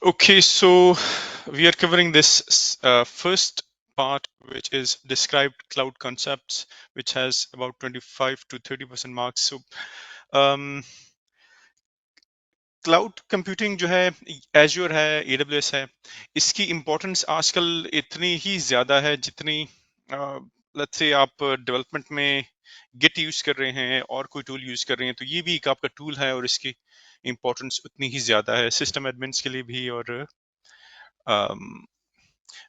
Okay, so we are covering this first part, which is described cloud concepts, which has about 25 to 30% marks. So, um, cloud computing जो है, azure है, AWS है, इसकी importance आजकल इतनी ही ज्यादा है जितनी लेट्स से आप डेवलपमेंट में गिट यूज कर रहे हैं और कोई टूल यूज कर रहे हैं, तो ये भी एक आपका टूल है और इसकी इम्पोर्टेंस उतनी ही ज्यादा है सिस्टम एडमिन्स के लिए भी और अम,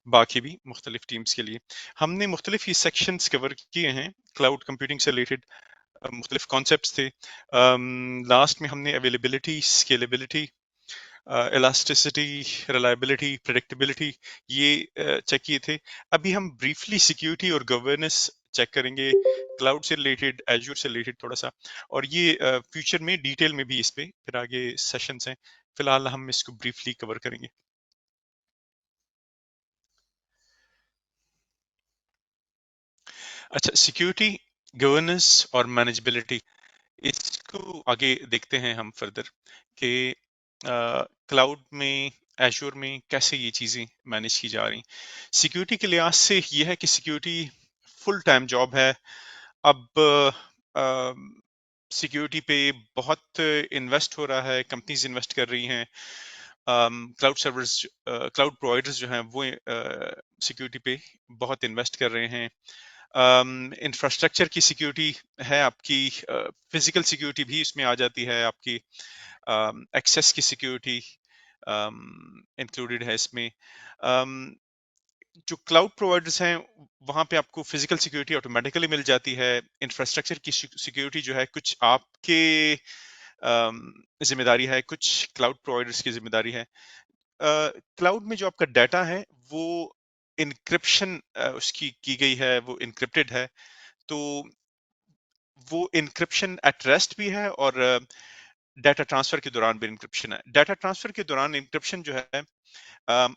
बाकी भी मुख्तलिफ टीम्स के लिए। हमने मुख्तलिफ ही सेक्शंस कवर किए हैं क्लाउड कंप्यूटिंग से रिलेटेड। मुख्तलिफ कॉन्सेप्ट्स थे। लास्ट में हमने availability, scalability, elasticity, reliability, predictability ये चेक किए थे। अभी हम ब्रीफली सिक्योरिटी और गवर्नेंस चेक करेंगे, क्लाउड से रिलेटेड, एज्योर से रिलेटेड थोड़ा सा, और ये फ्यूचर में डिटेल में भी इस पे फिर आगे सेशंस हैं। फिलहाल हम इसको ब्रीफली कवर करेंगे। अच्छा, सिक्योरिटी, गवर्नेंस और मैनेजेबिलिटी, इसको आगे देखते हैं हम फर्दर कि क्लाउड में, एश्योर में कैसे ये चीजें मैनेज की जा रही। सिक्योरिटी के लिहाज से ये है कि सिक्योरिटी फुल टाइम जॉब है। अब सिक्योरिटी पे बहुत इन्वेस्ट हो रहा है, कंपनीज इन्वेस्ट कर रही हैं। क्लाउड सर्वर्स, क्लाउड प्रोवाइडर्स जो हैं वो सिक्योरिटी पे बहुत इन्वेस्ट कर रहे हैं। इंफ्रास्ट्रक्चर की सिक्योरिटी है आपकी, फिजिकल सिक्योरिटी भी इसमें आ जाती है आपकी, एक्सेस की सिक्योरिटी इंक्लूडेड है इसमें। um, जो क्लाउड प्रोवाइडर्स हैं वहां पे आपको फिजिकल सिक्योरिटी ऑटोमेटिकली मिल जाती है। इंफ्रास्ट्रक्चर की सिक्योरिटी जो है कुछ आपके जिम्मेदारी है, कुछ क्लाउड प्रोवाइडर्स की जिम्मेदारी है। क्लाउड में जो आपका डाटा है वो इनक्रिप्शन उसकी की गई है, वो इनक्रिप्टेड है। तो वो इनक्रिप्शन एट रेस्ट भी है और डाटा ट्रांसफर के दौरान भी इनक्रिप्शन है। डाटा ट्रांसफर के दौरान इनक्रिप्शन जो है,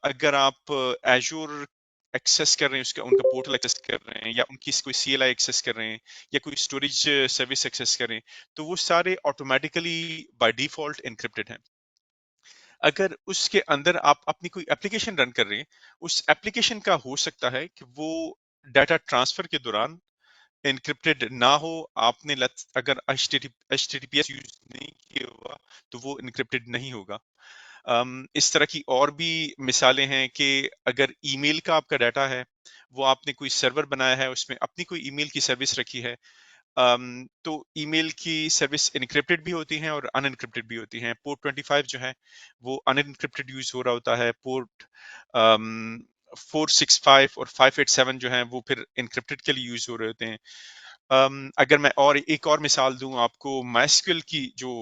अगर आप एजूर एक्सेस कर रहे हैं, उसका उनका पोर्टल एक्सेस कर रहे हैं, या उनकी कोई सीएलआई एक्सेस कर रहे हैं, या कोई स्टोरेज सर्विस एक्सेस कर रहे हैं, तो वो सारे ऑटोमेटिकली बाय डिफॉल्ट इनक्रिप्टेड हैं। अगर उसके अंदर आप अपनी कोई एप्लीकेशन रन कर रहे हैं, उस एप्लीकेशन का हो सकता है कि वो डाटा ट्रांसफर के दौरान इनक्रिप्टेड ना हो। आपने अगर HTTPS यूज नहीं किया हुआ तो वो इनक्रिप्टेड नहीं होगा। इस तरह की और भी मिसालें हैं कि अगर ईमेल का आपका डाटा है, वो आपने कोई सर्वर बनाया है, उसमें अपनी कोई ईमेल की सर्विस रखी है, तो ईमेल की सर्विस इनक्रिप्टेड भी होती हैं और अनइनक्रिप्टेड भी होती हैं। पोर्ट 25 जो है वो अनइनक्रिप्टेड यूज हो रहा होता है। पोर्ट 465 और 587 जो है वो फिर इनक्रिप्टेड के लिए यूज हो रहे होते हैं। अगर मैं और एक और मिसाल दूं आपको, माइस्क्यूएल की जो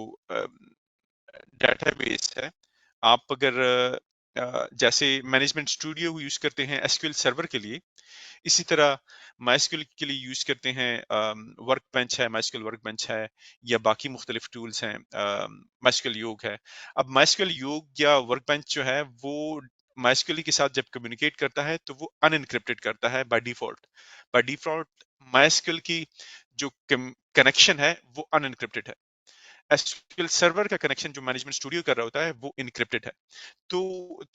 डेटाबेस है, आप अगर जैसे मैनेजमेंट स्टूडियो यूज करते हैं एसक्यूएल सर्वर के लिए, इसी तरह माइस्क्यूएल के लिए यूज करते हैं। वर्क बेंच है, माइस्क्यूएल वर्क बेंच है, या बाकी मुख्तलिफ टूल्स हैं, माइस्क्यूएल योग है। अब माइस्क्यूएल योग या वर्क बेंच जो है वो माइस्क्यूएल के साथ जब कम्युनिकेट करता है तो वो अनइनक्रिप्टेड करता है by default. By default MySQL की जो कनेक्शन है वो अनइनक्रिप्टेड है। एसक्यूएल सर्वर का कनेक्शन जो मैनेजमेंट स्टूडियो कर रहा होता है वो इनक्रिप्टेड है। तो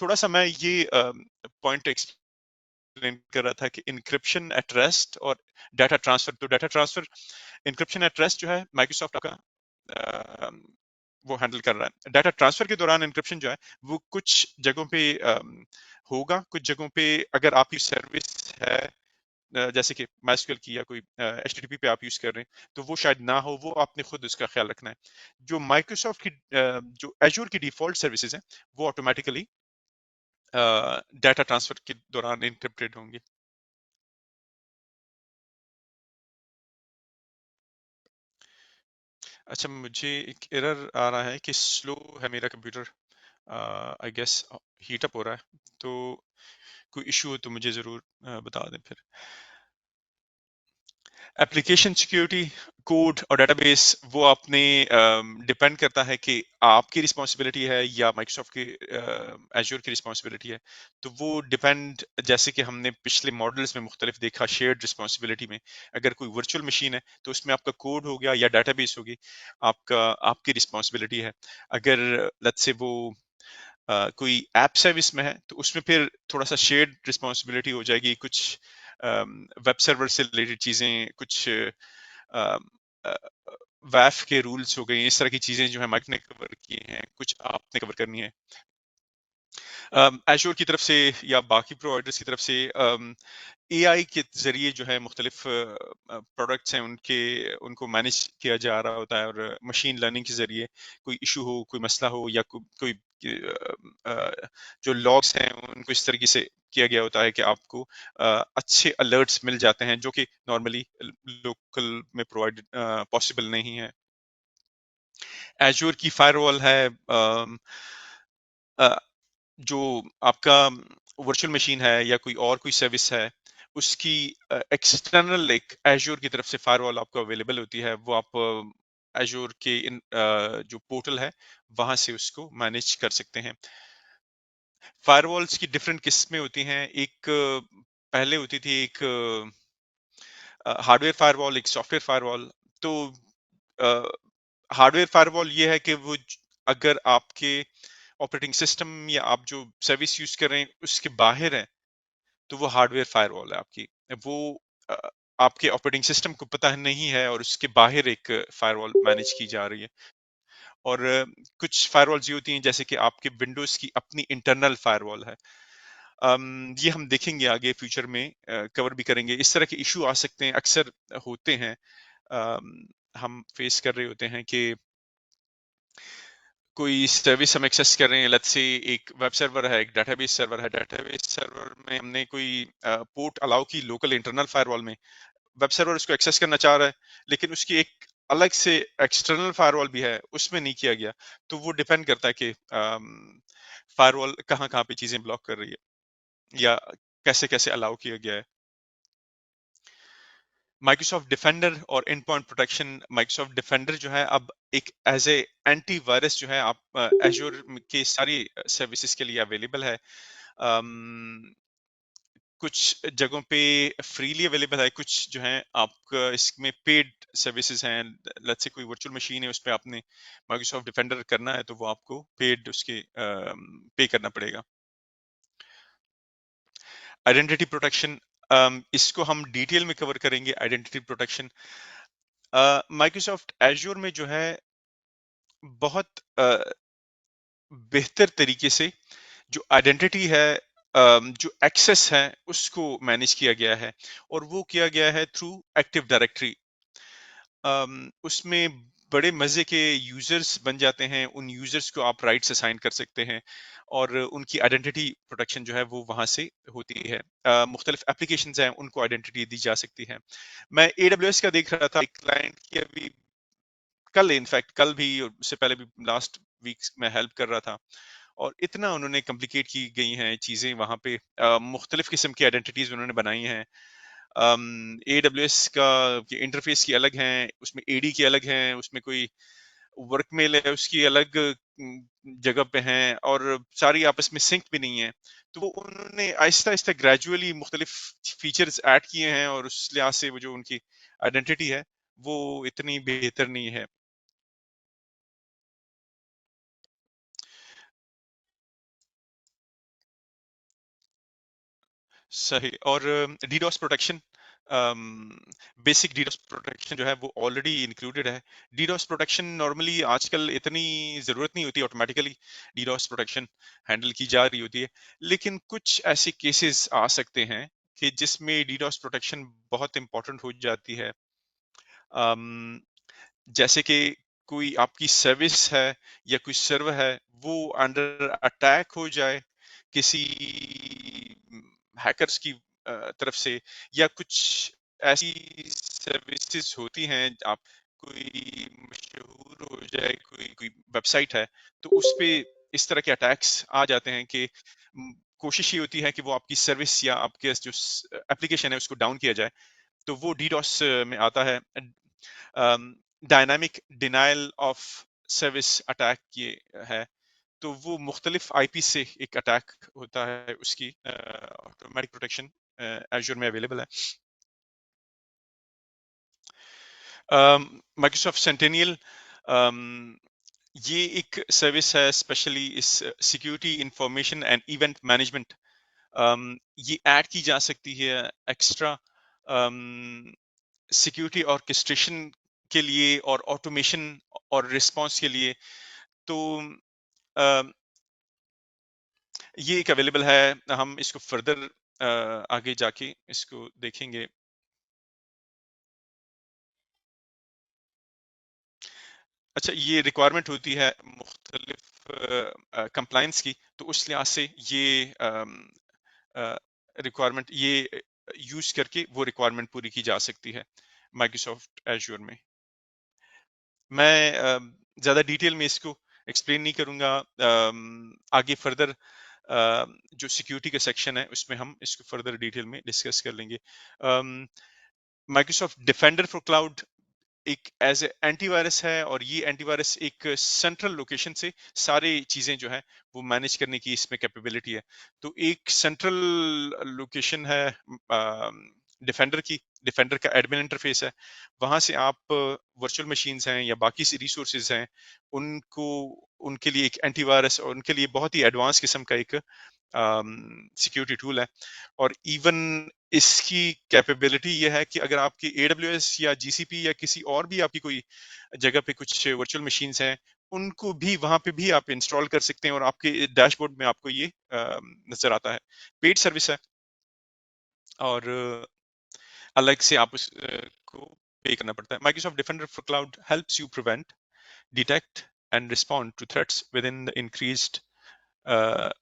थोड़ा सा मैं ये पॉइंट एक्सप्लेन कर रहा था कि इनक्रिप्शन एट रेस्ट और डाटा ट्रांसफर। तो data transfer, encryption at rest जो है माइक्रोसॉफ्ट का वो हैंडल कर रहा है। डाटा ट्रांसफर के दौरान इनक्रिप्शन जो है वो कुछ जगहों पे होगा, कुछ जगहों पे अगर आपकी सर्विस है, जैसे कि माइस्क्यूएल की या कोई HTTP पे आप यूज कर रहे हैं, तो वो शायद ना हो। वो आपने खुद उसका ख्याल रखना है। जो माइक्रोसॉफ्ट की जो एजूर की डिफॉल्ट सर्विसेज हैं वो ऑटोमेटिकली डाटा ट्रांसफर के दौरान इनक्रिप्टेड होंगे। अच्छा, मुझे एक एरर आ रहा है कि स्लो है मेरा computer. I guess heat up हो रहा है, तो कोई इशू हो तो मुझे ज़रूर बता दें फिर। एप्लीकेशन सिक्योरिटी, कोड और डेटाबेस वो आपने डिपेंड करता है कि आपकी रिस्पॉन्सिबिलिटी है या माइक्रोसॉफ्ट की एज्योर की रिस्पॉन्सिबिलिटी है। तो वो डिपेंड, जैसे कि हमने पिछले मॉडल्स में मुख्तलिफ देखा शेयर्ड रिस्पॉन्सिबिलिटी में, अगर कोई वर्चुअल मशीन है तो उसमें आपका कोड हो गया या डेटाबेस होगी, आपका आपकी रिस्पॉन्सिबिलिटी है। अगर लेट्स से वो कोई ऐप सर्विस में है तो उसमें फिर थोड़ा सा शेयर्ड रिस्पॉन्सिबिलिटी हो जाएगी, कुछ वेब सर्वर से रिलेटेड चीजें, कुछ वैफ के रूल्स हो गए, इस तरह की चीजें जो है माइक ने कवर किए हैं, कुछ आपने कवर करनी है। एश्योर की तरफ से या बाकी प्रोवाइडर्स की तरफ से एआई के जरिए जो है मुख्तलिफ प्रोडक्ट्स हैं उनके उनको मैनेज किया जा रहा होता है, और मशीन लर्निंग के जरिए कोई इशू हो, कोई मसला हो, या कोई जो लॉग्स हैं उनको इस तरीके से किया गया होता है कि आपको अच्छे अलर्ट्स मिल जाते हैं, जो कि नॉर्मली लोकल में प्रोवाइड पॉसिबल नहीं है। एश्योर की फायरवॉल है, जो आपका वर्चुअल मशीन है या कोई और कोई सर्विस है, उसकी एक्सटर्नल एक एश्योर की तरफ से फायरवॉल आपको अवेलेबल होती है, वो आप एश्योर के जो पोर्टल है वहां से उसको मैनेज कर सकते हैं। फायरवॉल्स की डिफरेंट किस्में होती हैं। एक पहले होती थी एक हार्डवेयर फायरवॉल, एक सॉफ्टवेयर फायरवॉल। तो हार्डवेयर फायरवॉल ये है कि अगर आपके ऑपरेटिंग सिस्टम या आप जो सर्विस यूज कर रहे हैं उसके बाहर है, तो वो हार्डवेयर फायरवॉल है आपकी। वो अ, आपके ऑपरेटिंग सिस्टम को पता नहीं है और उसके बाहर एक फायरवॉल मैनेज की जा रही है। और कुछ फायरवॉल्स ये होती हैं जैसे कि आपके विंडोज की अपनी इंटरनल फायरवॉल है। ये हम देखेंगे आगे फ्यूचर में, कवर भी करेंगे। इस तरह के इशू आ सकते हैं, अक्सर होते हैं। अम, हम फेस कर रहे होते हैं कि कोई सर्विस हम एक्सेस कर रहे हैं, लेट्स से एक वेब सर्वर है, एक डेटाबेस सर्वर है, डेटाबेस सर्वर में हमने कोई पोर्ट अलाउ की लोकल इंटरनल फायरवॉल में, वेब सर्वर उसको एक्सेस करना चाह रहा है, लेकिन उसकी एक अलग से एक्सटर्नल फायरवॉल भी है, उसमें नहीं किया गया। तो वो डिपेंड करता है कि फायरवॉल कहाँ कहाँ पे चीजें ब्लॉक कर रही है या कैसे कैसे अलाउ किया गया है। माइक्रोसॉफ्ट डिफेंडर और and point protection. Microsoft defender जो है अब एक एज ए एंटी वायरस जो है आप एजोर के सारी सर्विसेज के लिए अवेलेबल है। अम, कुछ जगहों पे फ्रीली अवेलेबल है, कुछ जो है आपका इसमें पेड सर्विसेज हैं। लेट्स से कोई वर्चुअल मशीन है, उस पे आपने माइक्रोसॉफ्ट डिफेंडर करना है तो वो आपको पेड उसके पे करना पड़ेगा। आइडेंटिटी प्रोटेक्शन, इसको हम डिटेल में कवर करेंगे। आइडेंटिटी प्रोटेक्शन माइक्रोसॉफ्ट एज्योर में जो है बहुत बेहतर तरीके से जो आइडेंटिटी है, जो एक्सेस है उसको मैनेज किया गया है, और वो किया गया है थ्रू एक्टिव डायरेक्टरी। उसमें बड़े मजे के यूजर्स बन जाते हैं, उन यूजर्स को आप राइट्स असाइन कर सकते हैं, और उनकी आइडेंटिटी प्रोटेक्शन जो है वो वहां से होती है। मुख्तलिफ एप्लीकेशंस हैं, उनको आइडेंटिटी दी जा सकती है। मैं AWS का देख रहा था, एक क्लाइंट की अभी कल, इनफैक्ट कल भी और उससे पहले भी लास्ट वीक्स में हेल्प कर रहा था, और इतना उन्होंने कॉम्प्लिकेट की गई हैं चीजें वहां पे। मुख्तलिफ किस्म की आइडेंटिटीज उन्होंने बनाई हैं। AWS का इंटरफेस की अलग हैं, उसमें AD की अलग हैं, उसमें कोई वर्कमेल है उसकी अलग जगह पे हैं, और सारी आपस में सिंक भी नहीं है। तो वो उन्होंने आहिस्ता आहिस्ता ग्रेजुअली मुख्तलिफ फीचर्स ऐड किए हैं, और उस लिहाज से वो जो उनकी आइडेंटिटी है वो इतनी बेहतर नहीं है। सही। और DDoS protection, basic DDoS protection जो है वो ऑलरेडी इंक्लूडेड है। डीडोस प्रोटेक्शन नॉर्मली आजकल इतनी जरूरत नहीं होती, ऑटोमेटिकली डीडोस प्रोटेक्शन हैंडल की जा रही होती है। लेकिन कुछ ऐसे केसेस आ सकते हैं कि जिसमें डीडोस प्रोटेक्शन बहुत इंपॉर्टेंट हो जाती है। अम, जैसे कि कोई आपकी सर्विस है या कोई सर्वर है, वो अंडर अटैक हो जाए किसी हैकर्स की तरफ से, या कुछ ऐसी सर्विसेज होती हैं, आप कोई मशहूर हो जाए, कोई कोई वेबसाइट है, तो उस पे इस तरह के अटैक्स आ जाते हैं कि कोशिश ये होती है कि वो आपकी सर्विस या आपके जो एप्लीकेशन है उसको डाउन किया जाए। तो वो डीडोस में आता है। Dynamic denial of service attack ये है। तो वो मुख्तलिफ आईपी से एक अटैक होता है, उसकी ऑटोमेटिक प्रोटेक्शन एजूर में अवेलेबल है। माइक्रोसॉफ्ट सेंटेनियल, ये एक सर्विस है स्पेशली इस security information and event management. ये ऐड की जा सकती है एक्स्ट्रा सिक्योरिटी ऑर्केस्ट्रेशन के लिए और ऑटोमेशन और रिस्पांस के लिए। तो अम, ये एक अवेलेबल है, हम इसको फर्दर आगे जाके इसको देखेंगे। अच्छा, ये रिक्वायरमेंट होती है मुख्तलिफ कंप्लायंस की, तो उस लिहाज से ये रिक्वायरमेंट ये यूज करके वो रिक्वायरमेंट पूरी की जा सकती है माइक्रोसॉफ्ट एजूर में। मैं ज्यादा डिटेल में इसको एक्सप्लेन नहीं करूंगा। आगे फर्दर जो सिक्योरिटी का सेक्शन है उसमें हम इसको फर्दर डिटेल में डिस्कस कर लेंगे। माइक्रोसॉफ्ट डिफेंडर फॉर क्लाउड एक एज ए एंटीवायरस है, और ये एंटीवायरस एक सेंट्रल लोकेशन से सारी चीजें जो है वो मैनेज करने की इसमें कैपेबिलिटी है। तो एक सेंट्रल लोकेशन है डिफेंडर की, डिफेंडर का एडमिन इंटरफेस है। वहां से आप वर्चुअल मशीन्स हैं या बाकी सी रिसोर्सेज हैं, उनको उनके लिए एक एंटीवायरस और उनके लिए बहुत ही एडवांस किस्म का एक सिक्योरिटी टूल है। और इवन इसकी कैपेबिलिटी यह है कि अगर आपकी AWS या GCP या किसी और भी आपकी कोई जगह पे कुछ वर्चुअल मशीन्स हैं, उनको भी वहां पे भी आप इंस्टॉल कर सकते हैं और आपके डैशबोर्ड में आपको ये नजर आता है। पेड सर्विस है, और अलग से आप उसको पे करना पड़ता है। Microsoft Defender for Cloud helps you prevent, detect and respond to threats with in the increased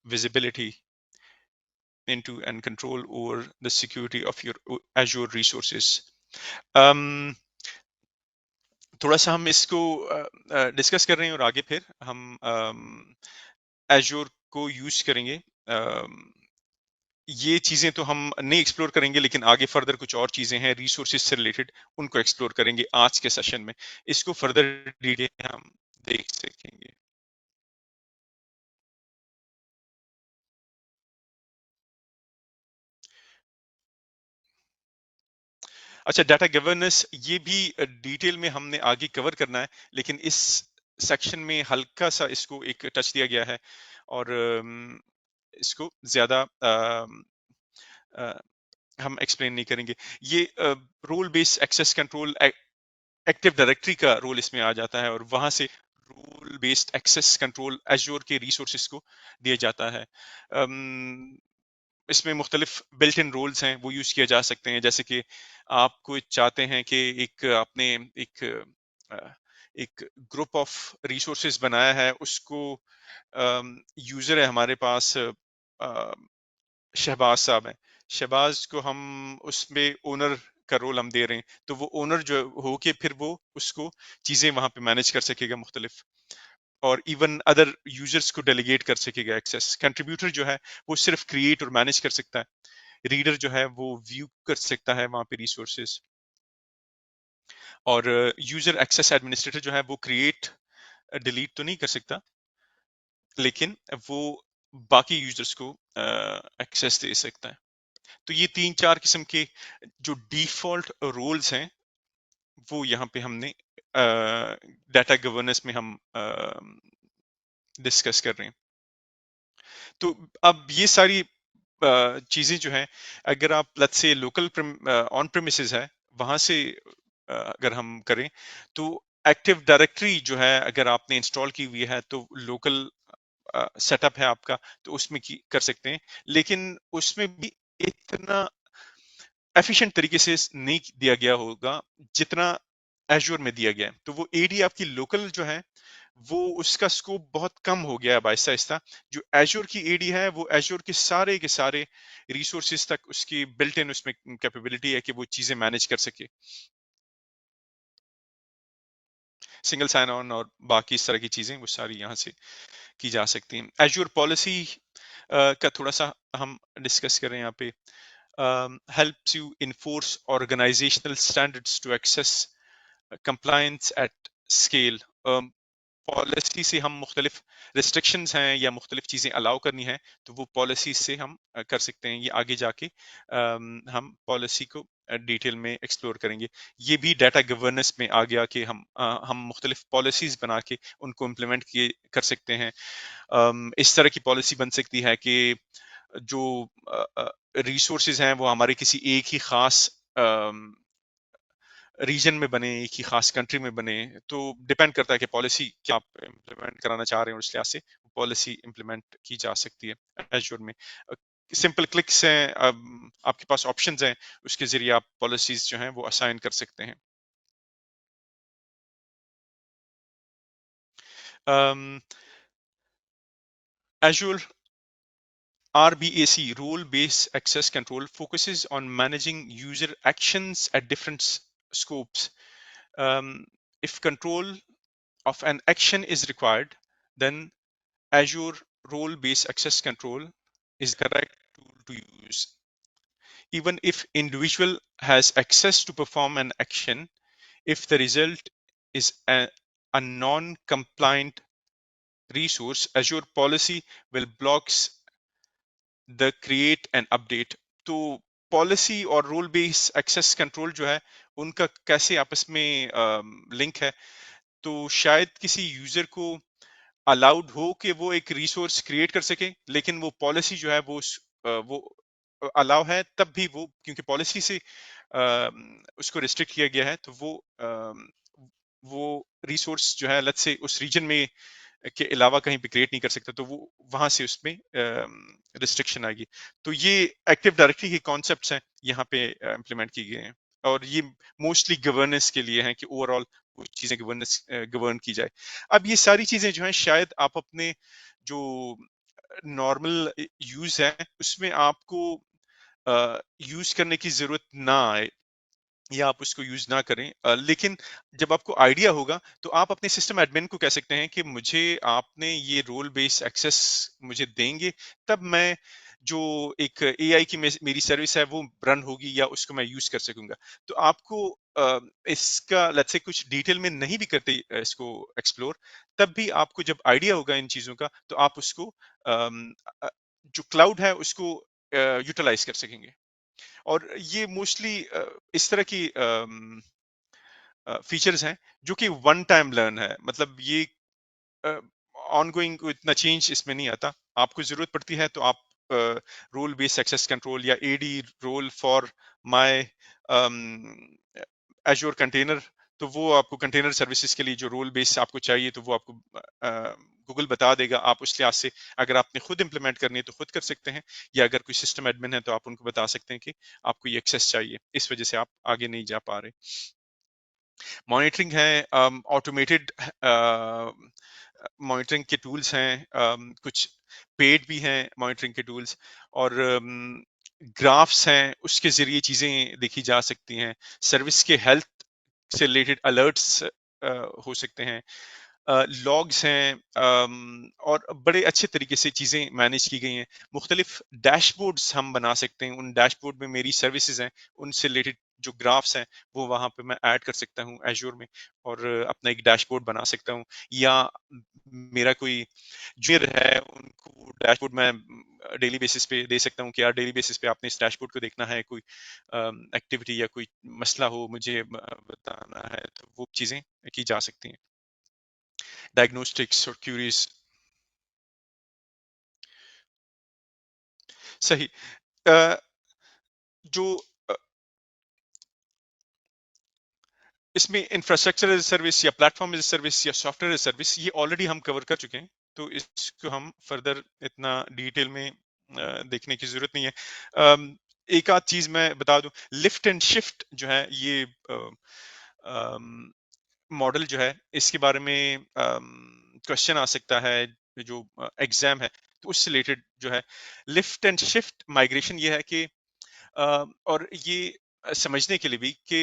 visibility into and control over the security of your Azure resources. um, थोड़ा सा हम इसको डिस्कस कर रहे हैं और आगे फिर हम Azure को यूज करेंगे। ये चीजें तो हम नहीं एक्सप्लोर करेंगे, लेकिन आगे फर्दर कुछ और चीजें हैं रिसोर्सेज से रिलेटेड, उनको एक्सप्लोर करेंगे आज के सेशन में। इसको फर्दर डिटेल हम देख सकेंगे। अच्छा, डाटा गवर्नेंस ये भी डिटेल में हमने आगे कवर करना है, लेकिन इस सेक्शन में हल्का सा इसको एक टच दिया गया है, और इसको ज्यादा हम एक्सप्लेन नहीं करेंगे। ये role based access control, Active Directory का रोल इसमें आ जाता है, और वहां से role based access control Azure के रिसोर्सेज को दिया जाता है। इसमें मुख्तलिफ बिल्ट इन रोल्स हैं, वो यूज किए जा सकते हैं। जैसे कि आप कोई चाहते हैं कि एक आपने एक अ, एक ग्रुप ऑफ रिसोर्सेज बनाया है, उसको यूजर है हमारे पास शहबाज साहब हैं, शहबाज को हम उसमें ओनर का रोल हम दे रहे हैं, तो वो ओनर जो हो के फिर वो उसको चीजें वहां पे मैनेज कर सकेगा मुख्तलिफ, और इवन अदर यूजर्स को डेलीगेट कर सकेगा एक्सेस। कंट्रीब्यूटर जो है वो सिर्फ क्रिएट और मैनेज कर सकता है, रीडर जो है वो व्यू कर सकता है वहां पे रिसोर्सेज, और यूजर एक्सेस एडमिनिस्ट्रेटर जो है वो क्रिएट डिलीट तो नहीं कर सकता, लेकिन वो बाकी यूजर्स को एक्सेस दे सकता है। तो ये तीन चार किस्म के जो डिफॉल्ट रोल्स हैं वो यहाँ पे हमने डाटा गवर्नेंस में हम डिस्कस कर रहे हैं। तो अब ये सारी चीजें जो हैं, अगर आप let's say local on premises है वहां से अगर हम करें, तो एक्टिव डायरेक्टरी जो है अगर आपने इंस्टॉल की हुई है तो लोकल सेटअप है आपका, तो उसमें कर सकते हैं, लेकिन उसमें भी इतना एफिशिएंट तरीके से नहीं दिया गया होगा जितना एजूर में दिया गया है। तो वो एडी आपकी लोकल जो है वो उसका स्कोप बहुत कम हो गया है आहिस्ता आहिस्ता। जो एजूर की एडी है वो एजूर के सारे रिसोर्सेज तक उसकी बिल्ट इन उसमें कैपेबिलिटी है कि वो चीजें मैनेज कर सके, सिंगल साइन ऑन और बाकी इस तरह की चीजें वो सारी यहाँ से की जा सकती हैं। एजूर पॉलिसी का थोड़ा सा हम डिस्कस करें यहाँ पे। Helps you enforce organizational standards to access compliance at scale. Policy से हम मुख्तलिफ रिस्ट्रिक्शंस हैं या मुख्तलिफ चीज़ें अलाउ करनी है, तो वो पॉलिसी से हम कर सकते हैं। ये आगे जाके हम पॉलिसी को डिटेल में एक्सप्लोर करेंगे। ये भी डाटा गवर्नेंस में आ गया कि हम मुख्तलिफ पॉलिसीज बना के उनको इम्प्लीमेंट किए कर सकते हैं। इस तरह की पॉलिसी बन सकती है कि जो रिसोर्सेज हैं वो हमारे किसी एक ही खास रीजन में बने, एक ही खास कंट्री में बने। तो डिपेंड करता है कि पॉलिसी क्या आप इम्प्लीमेंट कराना चाह रहे हैं, और इस लिहाज से पॉलिसी इम्प्लीमेंट की जा सकती है एजूर में। सिंपल क्लिक्स हैं, आपके पास ऑप्शंस हैं, उसके जरिए आप पॉलिसीज जो हैं वो असाइन कर सकते हैं। Azure RBAC, Role Based Access Control, focuses on managing user actions at different scopes. If control of an action is required, then Azure Role Based Access Control is the correct tool to use. Even if individual has access to perform an action, if the result is a non-compliant resource, Azure policy will blocks the create and update. तो policy और role based access control जो है उनका कैसे आपस में link है। तो शायद किसी यूजर को अलाउड हो कि वो एक रिसोर्स क्रिएट कर सके, लेकिन वो पॉलिसी जो है वो अलाउ है तब भी वो, क्योंकि पॉलिसी से उसको रिस्ट्रिक्ट किया गया है, तो वो रिसोर्स जो है लेट्स से उस रीजन में के अलावा कहीं पे क्रिएट नहीं कर सकता, तो वो वहां से उसमें रिस्ट्रिक्शन आएगी। तो ये एक्टिव डायरेक्टरी के कॉन्सेप्ट्स हैं यहाँ पे इम्प्लीमेंट किए गए हैं, और ये मोस्टली गवर्नेंस के लिए हैं कि ओवरऑल वो चीजें गवर्न की जाए। अब ये सारी चीजें जो हैं शायद आप अपने जो नॉर्मल यूज है उसमें आपको यूज करने की जरूरत ना आए, या आप उसको यूज ना करें, लेकिन जब आपको आइडिया होगा तो आप अपने सिस्टम एडमिन को कह सकते हैं कि मुझे आपने ये रोल बेस्ड एक्सेस मुझे देंगे, तब मैं जो एक एआई की मेरी सर्विस है वो रन होगी या उसको मैं यूज कर सकूंगा। तो आपको इसका लेट्स से कुछ डिटेल में नहीं भी करते इसको एक्सप्लोर, तब भी आपको जब आइडिया होगा इन चीजों का तो आप उसको जो क्लाउड है उसको यूटिलाइज कर सकेंगे। और ये मोस्टली इस तरह की फीचर्स हैं जो कि वन टाइम लर्न है, मतलब ये ऑन गोइंग इतना चेंज इसमें नहीं आता। आपको जरूरत पड़ती है तो आप रोल बेस्ड एक्सेस कंट्रोल या AD role for my Azure container, तो वो आपको कंटेनर सर्विसेज के लिए जो रोल बेस आपको चाहिए तो वो आपको गूगल बता देगा। आप उस लिहाज से अगर आपने खुद इंप्लीमेंट करनी है तो खुद कर सकते हैं, या अगर कोई सिस्टम एडमिन है तो आप उनको बता सकते हैं कि आपको ये एक्सेस चाहिए, इस वजह से आप आगे नहीं जा पा रहे। मॉनिटरिंग है, ऑटोमेटेड मॉनिटरिंग के टूल्स हैं, कुछ पेड भी हैं मॉनिटरिंग के टूल्स, और ग्राफ्स हैं, उसके जरिए चीजें देखी जा सकती हैं। सर्विस के हेल्थ से रिलेटेड अलर्ट्स हो सकते हैं, लॉग्स हैं, और बड़े अच्छे तरीके से चीजें मैनेज की गई हैं। मुख्तलिफ डैशबोर्ड्स हम बना सकते हैं, उन डैशबोर्ड में मेरी सर्विसेज हैं उनसे रिलेटेड जो ग्राफ्स हैं वो वहां पे मैं ऐड कर सकता हूँ एजूर में, और अपना एक डैशबोर्ड बना सकता हूँ। या मेरा कोई जूनियर है उनको डैशबोर्ड मैं डेली बेसिस पे दे सकता हूँ कि यार डेली बेसिस पे आपने इस डैशबोर्ड को देखना है, कोई एक्टिविटी या कोई मसला हो मुझे बताना है, तो वो चीजें की जा सकती हैं। डायग्नोस्टिक्स और क्यूरीज। सही। अ, जो इसमें इंफ्रास्ट्रक्चर एज सर्विस या प्लेटफॉर्म एज सर्विस या सॉफ्टवेयर एज सर्विस, ये ऑलरेडी हम कवर कर चुके हैं, तो इसको हम फर्दर इतना डिटेल में देखने की जरूरत नहीं है। एक आध चीज मैं बता दूं, लिफ्ट एंड शिफ्ट जो है ये मॉडल जो है इसके बारे में क्वेश्चन आ सकता है, जो एग्जाम है तो उससे रिलेटेड जो है लिफ्ट एंड शिफ्ट माइग्रेशन ये है कि और ये समझने के लिए भी कि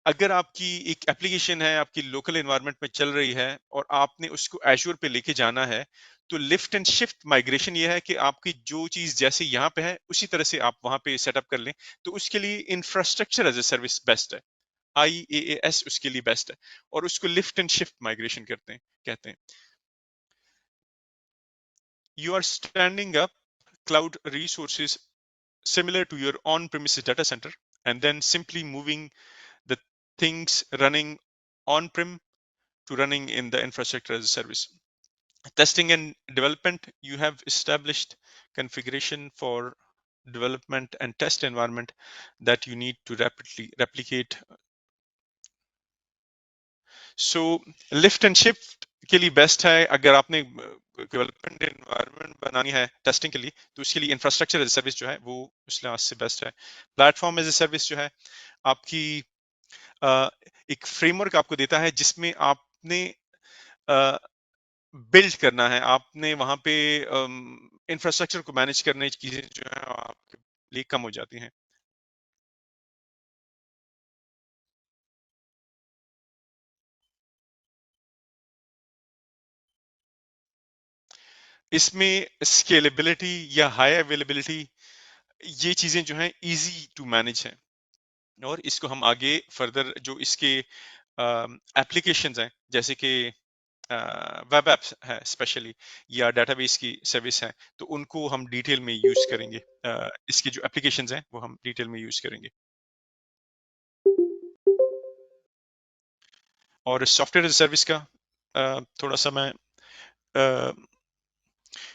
अगर आपकी एक एप्लीकेशन है आपकी लोकल एनवायरनमेंट में चल रही है और आपने उसको एश्योर पे लेके जाना है, तो लिफ्ट एंड शिफ्ट माइग्रेशन ये है कि आपकी जो चीज जैसे यहाँ पे है उसी तरह से आप वहां पे सेटअप कर लें। तो उसके लिए infrastructure as a service best है, IaaS उसके लिए बेस्ट है, और उसको लिफ्ट एंड शिफ्ट माइग्रेशन कहते हैं। You are standing up cloud resources similar to your on-premises data center. and then simply moving the things running on-prem to running in the infrastructure as a service. Testing and development, you have established configuration for development and test environment that you need to rapidly replicate. So lift and shift के लिए best है अगर आपने development environment बनानी है testing के लिए, तो उसके लिए इंफ्रास्ट्रक्चर एज सर्विस जो है वो उस लिहाज से बेस्ट है। प्लेटफॉर्म एज ए सर्विस जो है आपकी एक फ्रेमवर्क आपको देता है जिसमें आपने बिल्ड करना है, आपने वहां पे इंफ्रास्ट्रक्चर को मैनेज करने की चीजें जो है आपके लिए कम हो जाती हैं। इसमें स्केलेबिलिटी या हाई अवेलेबिलिटी, ये चीजें जो हैं इजी टू मैनेज हैं, और इसको हम आगे फर्दर जो इसके एप्लीकेशंस हैं जैसे कि वेब एप्स है स्पेशली या डेटाबेस की सर्विस है, तो उनको हम डिटेल में यूज करेंगे। इसकी जो एप्लीकेशंस हैं वो हम डिटेल में यूज करेंगे। और सॉफ्टवेयर एज सर्विस का थोड़ा सा मैं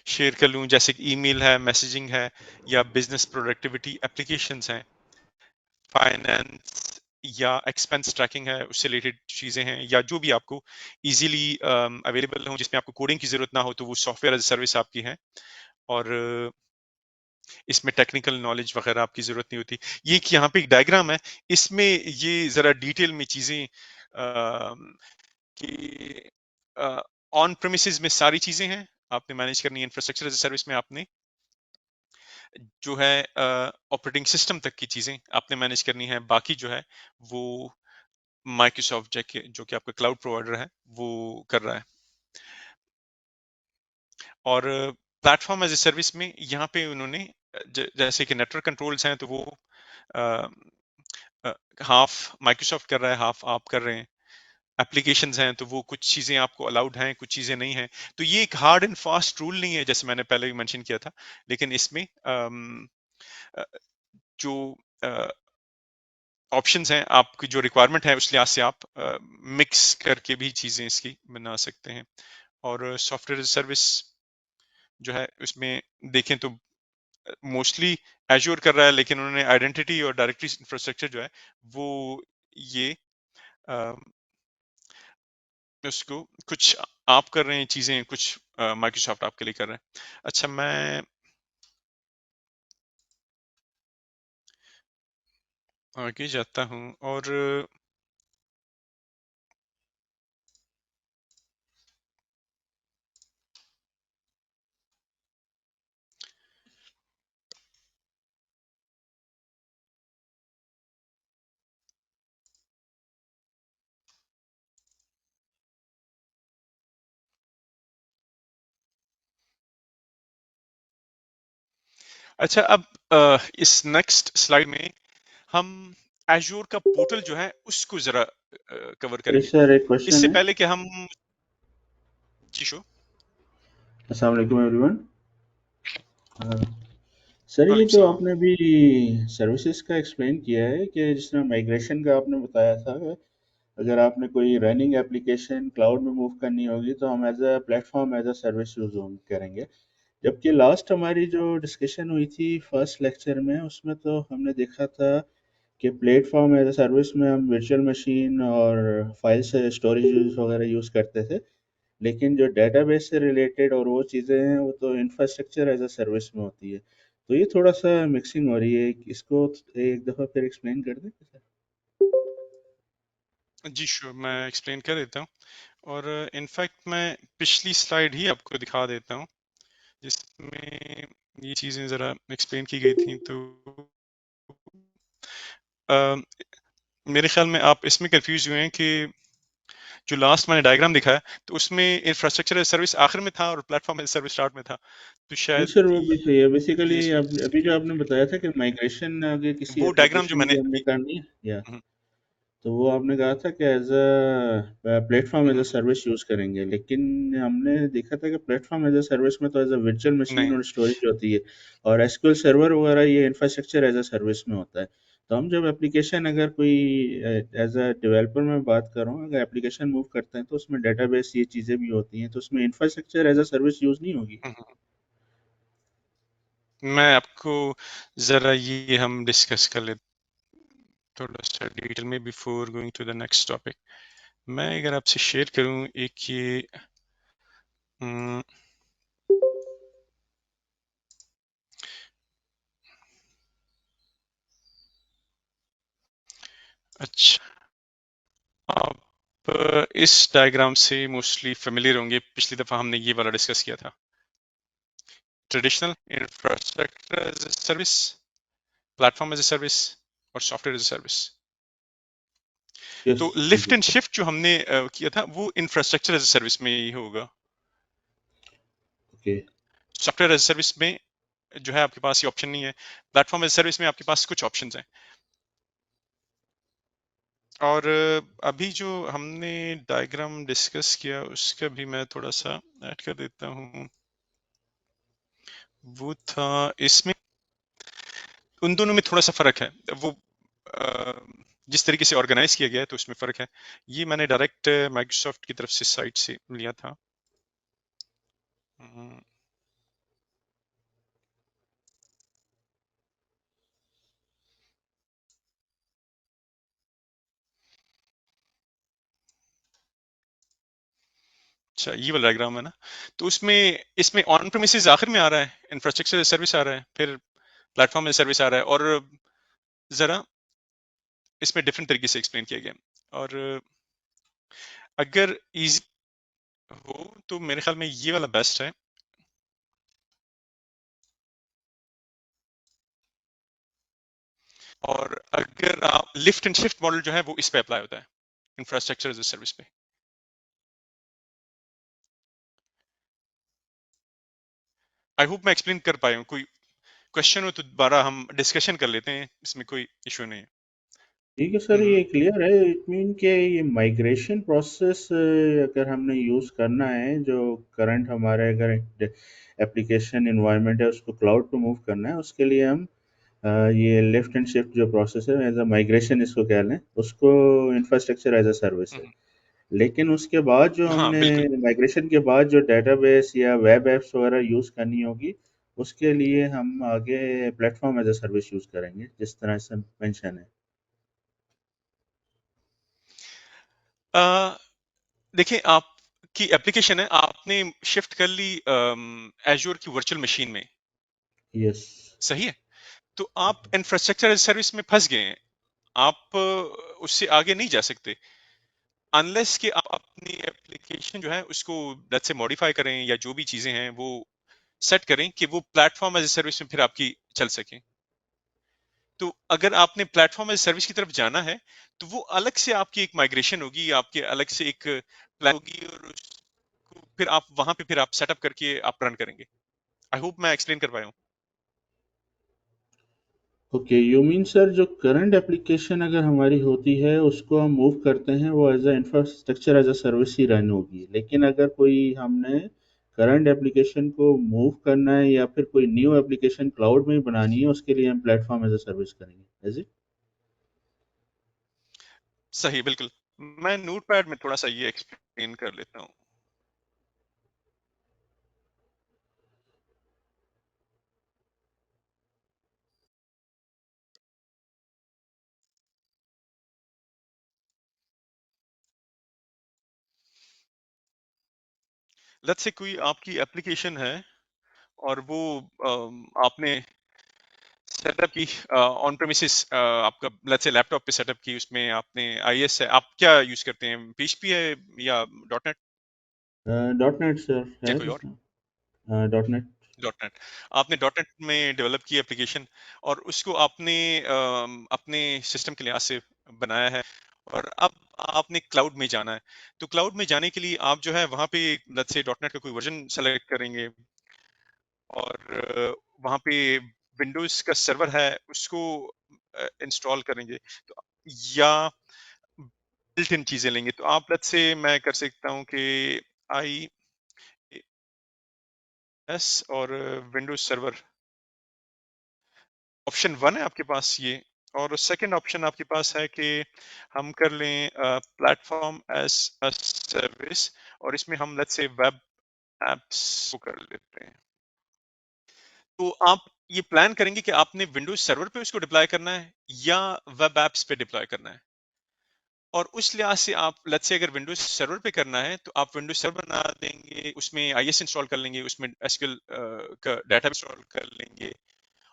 शेयर कर लूं, जैसे कि ईमेल है, मैसेजिंग है, या बिजनेस प्रोडक्टिविटी एप्लीकेशंस हैं, फाइनेंस या एक्सपेंस ट्रैकिंग है, उससे रिलेटेड चीजें हैं, या जो भी आपको इजीली अवेलेबल हो जिसमें आपको कोडिंग की जरूरत ना हो, तो वो सॉफ्टवेयर एज सर्विस आपकी है। और इसमें टेक्निकल नॉलेज वगैरह आपकी जरूरत नहीं होती। ये एक यहाँ पे एक डायग्राम है, इसमें ये जरा डिटेल में चीजें कि ऑन प्रेमिसेस में सारी चीजें हैं आपने मैनेज करनी है, इंफ्रास्ट्रक्चर एज सर्विस में आपने जो है ऑपरेटिंग सिस्टम तक की चीजें आपने मैनेज करनी है, बाकी जो है वो माइक्रोसॉफ्ट जो कि आपका क्लाउड प्रोवाइडर है वो कर रहा है। और प्लेटफॉर्म एज ए सर्विस में यहाँ पे उन्होंने जैसे कि नेटवर्क कंट्रोल्स हैं तो वो हाफ माइक्रोसॉफ्ट कर रहा है, हाफ आप कर रहे हैं। एप्लीकेशंस हैं तो वो कुछ चीजें आपको अलाउड हैं, कुछ चीजें नहीं हैं। तो ये एक हार्ड एंड फास्ट रूल नहीं है जैसे मैंने पहले भी मेंशन किया था, लेकिन इसमें जो ऑप्शंस हैं, आपकी जो रिक्वायरमेंट है उस लिहाज से आप मिक्स करके भी चीजें इसकी बना सकते हैं। और सॉफ्टवेयर सर्विस जो है उसमें देखें तो मोस्टली एज्योर कर रहा है, लेकिन उन्होंने आइडेंटिटी और डायरेक्टरी इंफ्रास्ट्रक्चर जो है वो ये उसको कुछ आप कर रहे हैं चीजें, कुछ माइक्रोसॉफ्ट आपके लिए कर रहे हैं। अच्छा, मैं आगे जाता हूं। और अच्छा, अब इस नेक्स्ट स्लाइड में हम एज्योर का पोर्टल जो है उसको जरा कवर करेंगे। सर एक क्वेश्चन इससे है। पहले कि हम जी शो अस्सलाम वालेकुम एवरीवन। सर ये वालेकुम जो सलाम। आपने अभी सर्विसेज का एक्सप्लेन किया है कि जिसमें माइग्रेशन का आपने बताया था, अगर आपने कोई रनिंग एप्लीकेशन क्लाउड में मूव करनी होगी तो हम as a platform as a service use करेंगे। जबकि लास्ट हमारी जो डिस्कशन हुई थी फर्स्ट लेक्चर में, उसमें तो हमने देखा था कि प्लेटफॉर्म एज अ सर्विस में हम वर्चुअल मशीन और फाइल से स्टोरेज वगैरह यूज़ करते थे, लेकिन जो डेटाबेस से रिलेटेड और वो चीज़ें हैं वो तो इंफ्रास्ट्रक्चर एज अ सर्विस में होती है। तो ये थोड़ा सा मिक्सिंग हो रही है, इसको एक दफ़ा फिर एक्सप्लेन कर दें सर। जी श्योर, मैं एक्सप्लेन कर देता हूँ। और इनफैक्ट मैं पिछली स्लाइड ही आपको दिखा देता हूँ जिसमें ये चीजें जरा एक्सप्लेन की गई थी। तो अ, मेरे ख्याल में आप इसमें कंफ्यूज हुए हैं कि जो लास्ट मैंने डायग्राम दिखाया तो उसमें इंफ्रास्ट्रक्चर एज सर्विस आखिर में था और प्लेटफॉर्म एज सर्विस स्टार्ट में था, तो नहीं शायद सर, वो भी सही है। बेसिकली ये अभी जो आपने बताया था कि माइग्रेशन आगे किसी वो डायग्राम जो एप्लीकेशन मैंने की हमने अभी करनी है, या तो वो आपने कहा था कि as a platform as a service use करेंगे, लेकिन हमने देखा था कि प्लेटफॉर्म एज अ सर्विस में तो एज अ वर्चुअल मशीन नहीं, और स्टोरेज होती है, और एसक्यूएल सर्वर वगैरह ये इंफ्रास्ट्रक्चर एज अ सर्विस में होता है। तो हम जब एप्लीकेशन अगर कोई एज अ डेवलपर में बात कर रहा हूँ, अगर एप्लीकेशन मूव करते हैं तो उसमें डेटाबेस ये चीज़ें भी होती हैं, तो उसमें infrastructure as a service use नहीं होगी? हम्म, मैं आपको जरा ये हम डिस्कस कर ले थोड़ा सा डिटेल में before going to the next topic. मैं अगर आपसे शेयर करूं एक ये हम्म, अच्छा, आप इस डायग्राम से मोस्टली फेमिलियर होंगे, पिछली दफा हमने ये वाला डिस्कस किया था, traditional infrastructure as a service, platform as a service और software as a service. Yes, तो जी लिफ्ट जी। एंड शिफ्ट जो हमने किया था वो इंफ्रास्ट्रक्चर एज ए सर्विस में ही होगा। Okay. Software as a service में जो है आपके पास ये ऑप्शन नहीं है, प्लेटफॉर्म एज सर्विस में आपके पास कुछ ऑप्शंस हैं। और अभी जो हमने डायग्राम डिस्कस किया उसका भी मैं थोड़ा सा ऐड कर देता हूँ। वो था इसमें उन दोनों में थोड़ा सा फर्क है, वो अ, जिस तरीके से ऑर्गेनाइज किया गया है तो उसमें फर्क है। ये मैंने डायरेक्ट माइक्रोसॉफ्ट की तरफ से साइट से लिया था। हम्म, अच्छा ये वाला डायग्राम है ना, तो उसमें इसमें ऑन प्रेमिसेस आखिर में आ रहा है, इंफ्रास्ट्रक्चर सर्विस आ रहा है, फिर प्लेटफॉर्म सर्विस आ रहा है, और जरा इसमें डिफरेंट तरीके से एक्सप्लेन किया गया। और अगर इजी हो तो मेरे ख्याल में ये वाला बेस्ट है। और अगर आप लिफ्ट एंड शिफ्ट मॉडल जो है वो इस पे अप्लाई होता है, इंफ्रास्ट्रक्चर एज ए सर्विस पे। आई होप मैं एक्सप्लेन कर पाया हूँ। कोई क्वेश्चन हो तो दोबारा हम डिस्कशन कर लेते हैं, इसमें कोई इशू नहीं है। ठीक है सर, हम्म, ये क्लियर है। इट मीन के ये माइग्रेशन प्रोसेस अगर हमने यूज़ करना है, जो करंट हमारे अगर एप्लीकेशन इन्वायरमेंट है उसको क्लाउड पे मूव करना है, उसके लिए हम ये लिफ्ट एंड शिफ्ट जो प्रोसेस है एज अ माइग्रेशन इसको कह लें, उसको इंफ्रास्ट्रक्चर एज अ सर्विस है। हम्म, लेकिन उसके बाद जो हाँ हमने बिल्कुल। माइग्रेशन के बाद जो डेटाबेस या वेब एप्स वगैरह यूज़ करनी होगी, उसके लिए हम आगे platform as a service use करेंगे, जिस तरह से मेंशन है। अ, देखिए आपकी एप्लीकेशन है, आपने शिफ्ट कर ली एजूर की वर्चुअल मशीन में, यस। सही है। तो आप इंफ्रास्ट्रक्चर एज सर्विस में फंस गए हैं, आप उससे आगे नहीं जा सकते अनलेस कि आप अपनी एप्लीकेशन जो है उसको लेट्स से मॉडिफाई करें, या जो भी चीजें हैं वो सेट करें कि वो प्लेटफॉर्म एज ए सर्विस में फिर आपकी चल सके। तो अगर आपने प्लेटफॉर्म एज सर्विस की तरफ जाना है तो वो अलग से आपकी एक माइग्रेशन होगी, आपके अलग से एक प्लान होगी, और उसको फिर आप वहां पे फिर आप सेटअप करके आप रन करेंगे। आई होप मैं एक्सप्लेन कर पाया हूँ। ओके, यू मीन सर जो करंट एप्लीकेशन अगर हमारी होती है उसको हम मूव करते हैं, वो as a infrastructure as a service ही रन होगी। लेकिन अगर कोई हमने करंट एप्लीकेशन को मूव करना है या फिर कोई न्यू एप्लीकेशन क्लाउड में ही बनानी है, उसके लिए हम प्लेटफॉर्म एज अ सर्विस करेंगे, इज इट? सही, बिल्कुल। मैं नोटपैड में थोड़ा सा ये एक्सप्लेन कर लेता हूँ। लेट्स से कोई आपकी एप्लीकेशन है और वो आपने सेटअप की ऑन प्रेमिसेस, आपका लेट्स से लैपटॉप पे सेटअप की, उसमें आपने आईएस है, आप क्या यूज करते हैं, पीएचपी है या dot net dot net sir या है कोई और? उसमें, डॉट नेट। Dot net. आपने डॉट नेट में डेवलप की एप्लीकेशन और उसको आपने अपने सिस्टम के लिहाज से बनाया है, और अब आपने क्लाउड में जाना है। तो क्लाउड में जाने के लिए आप जो है वहां पे लेट्स से डॉट नेट का कोई वर्जन सेलेक्ट करेंगे, और वहां पे विंडोज का सर्वर है उसको इंस्टॉल करेंगे, तो या बिल्ट इन चीजें लेंगे। तो आप लेट्स से मैं कर सकता हूँ कि आई एस और विंडोज सर्वर ऑप्शन वन है आपके पास, ये और सेकंड ऑप्शन आपके पास है कि हम कर लें प्लेटफॉर्म एज अ सर्विस, और इसमें हम लेट्स से वेब एप्स को कर लेते हैं। तो आप ये प्लान करेंगे कि आपने विंडोज सर्वर पे उसको डिप्लॉय करना है या वेब एप्स पे डिप्लॉय करना है। और उस लिहाज से आप लेट्स से अगर विंडोज सर्वर पे करना है तो आप विंडोज सर्वर बना देंगे, उसमें आईएस इंस्टॉल कर लेंगे, उसमें एसक्यूएल का डाटा इंस्टॉल कर लेंगे,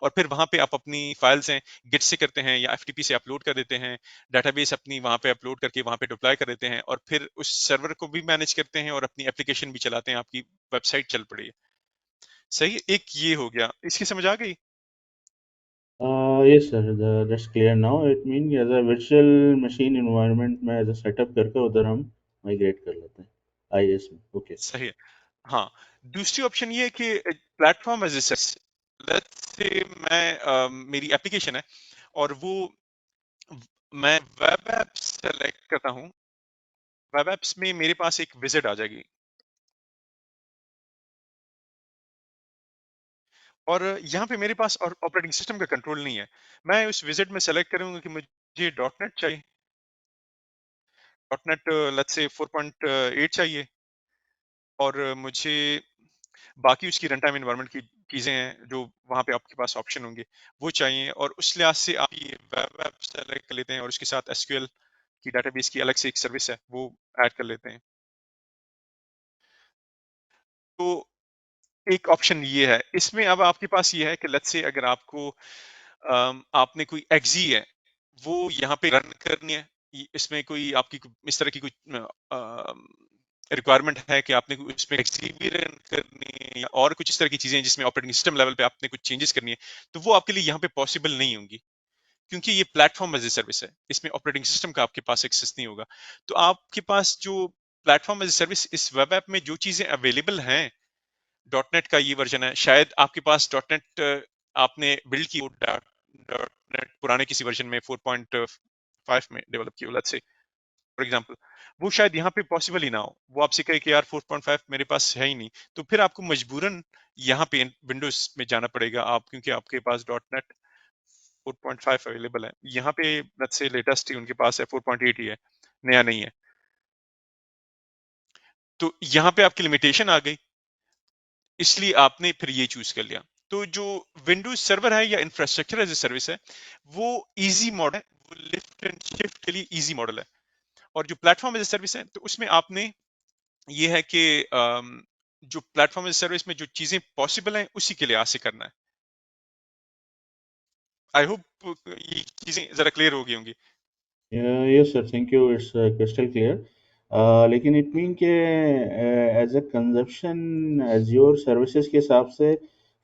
और फिर वहां पे आप अपनी फाइल्स हैं गिट से करते हैं या एफटीपी से अपलोड कर देते हैं, डाटाबेस अपनी वहां पे अपलोड करके वहां पे डिप्लॉय कर देते हैं, और फिर उस सर्वर को भी मैनेज करते हैं और अपनी एप्लीकेशन भी चलाते हैं, आपकी वेबसाइट चल पड़ी है। सही, एक ये हो गया, इसकी समझ आ गई? Yes sir, that's clear now. It mean as a virtual machine environment में एज अ सेटअप करके उधर हम माइग्रेट कर लेते हैं आईएस में। ओके। सही है। हाँ, दूसरी ऑप्शन ये है कि platform as a service, let's say मैं मेरी एप्लीकेशन है और वो मैं वेब ऐप सेलेक्ट करता हूँ, वेब एप्स में मेरे पास एक विजिट आ जाएगी, और यहाँ पे मेरे पास और ऑपरेटिंग सिस्टम का कंट्रोल नहीं है। मैं उस विजिट में सेलेक्ट करूंगा कि मुझे डॉट नेट चाहिए, डॉट नेट लेट्स से 4.8 चाहिए, और मुझे बाकी उसकी रन टाइम एनवायरनमेंट की चीजें हैं जो वहां पे आपके पास ऑप्शन होंगे वो चाहिए, और उस लिहाज से आप ये वेब ऐप सेलेक्ट कर लेते हैं और उसके साथ एसक्यूएल की डाटाबेस की अलग से एक सर्विस है वो ऐड कर लेते हैं। तो एक ऑप्शन ये है, इसमें अब आपके पास ये है कि लेट्स से अगर आपको आपने कोई एक्जी है वो यहाँ पे रन करनी है, इसमें कोई आपकी इस तरह की कुछ रिक्वायरमेंट है कि आपने उसमें एक्जी भी रन करनी है या और कुछ इस तरह की चीजें जिसमें ऑपरेटिंग सिस्टम लेवल पे आपने कुछ चेंजेस करनी है, तो वो आपके लिए यहाँ पे पॉसिबल नहीं होंगी, क्योंकि ये प्लेटफॉर्म एज ए सर्विस है, इसमें ऑपरेटिंग सिस्टम का आपके पास एक्सेस नहीं होगा। तो आपके पास जो प्लेटफॉर्म एज ए सर्विस इस वेब ऐप में जो चीजें अवेलेबल हैं, डॉट नेट का ये वर्जन है, शायद आपके पास डॉट नेट आपने बिल्ड की डॉट नेट पुराने किसी वर्जन में 4.5 में डेवलप की हो, लेट्स से फॉर एग्जांपल, वो शायद यहाँ पे पॉसिबल ही ना हो, वो आपसे कहे कि यार 4.5 मेरे पास है ही नहीं, तो फिर आपको मजबूरन यहाँ पे विंडोज में जाना पड़ेगा आप, क्योंकि आपके पास डॉट नेट 4.5 अवेलेबल है यहाँ पे, लेट्स से लेटेस्ट ही उनके पास है 4.8 ही है, नया नहीं है। तो यहाँ पे आपकी लिमिटेशन आ गई, इसलिए आपने फिर ये चूज कर लिया। तो जो विंडोज सर्वर है या इंफ्रास्ट्रक्चर एज ए सर्विस है, वो इजी मॉडल है, वो लिफ्ट एंड शिफ्ट के लिए इजी मॉडल है। और जो प्लेटफॉर्म एज ए सर्विस है, तो उसमें आपने ये है कि जो प्लेटफॉर्म एज ए सर्विस में जो चीजें पॉसिबल हैं उसी के लिए आज से करना है। आई होप ये चीजें जरा क्लियर हो गई होंगी। Yes sir, thank you, it's crystal clear. लेकिन इट मीन के as a consumption Azure services के हिसाब से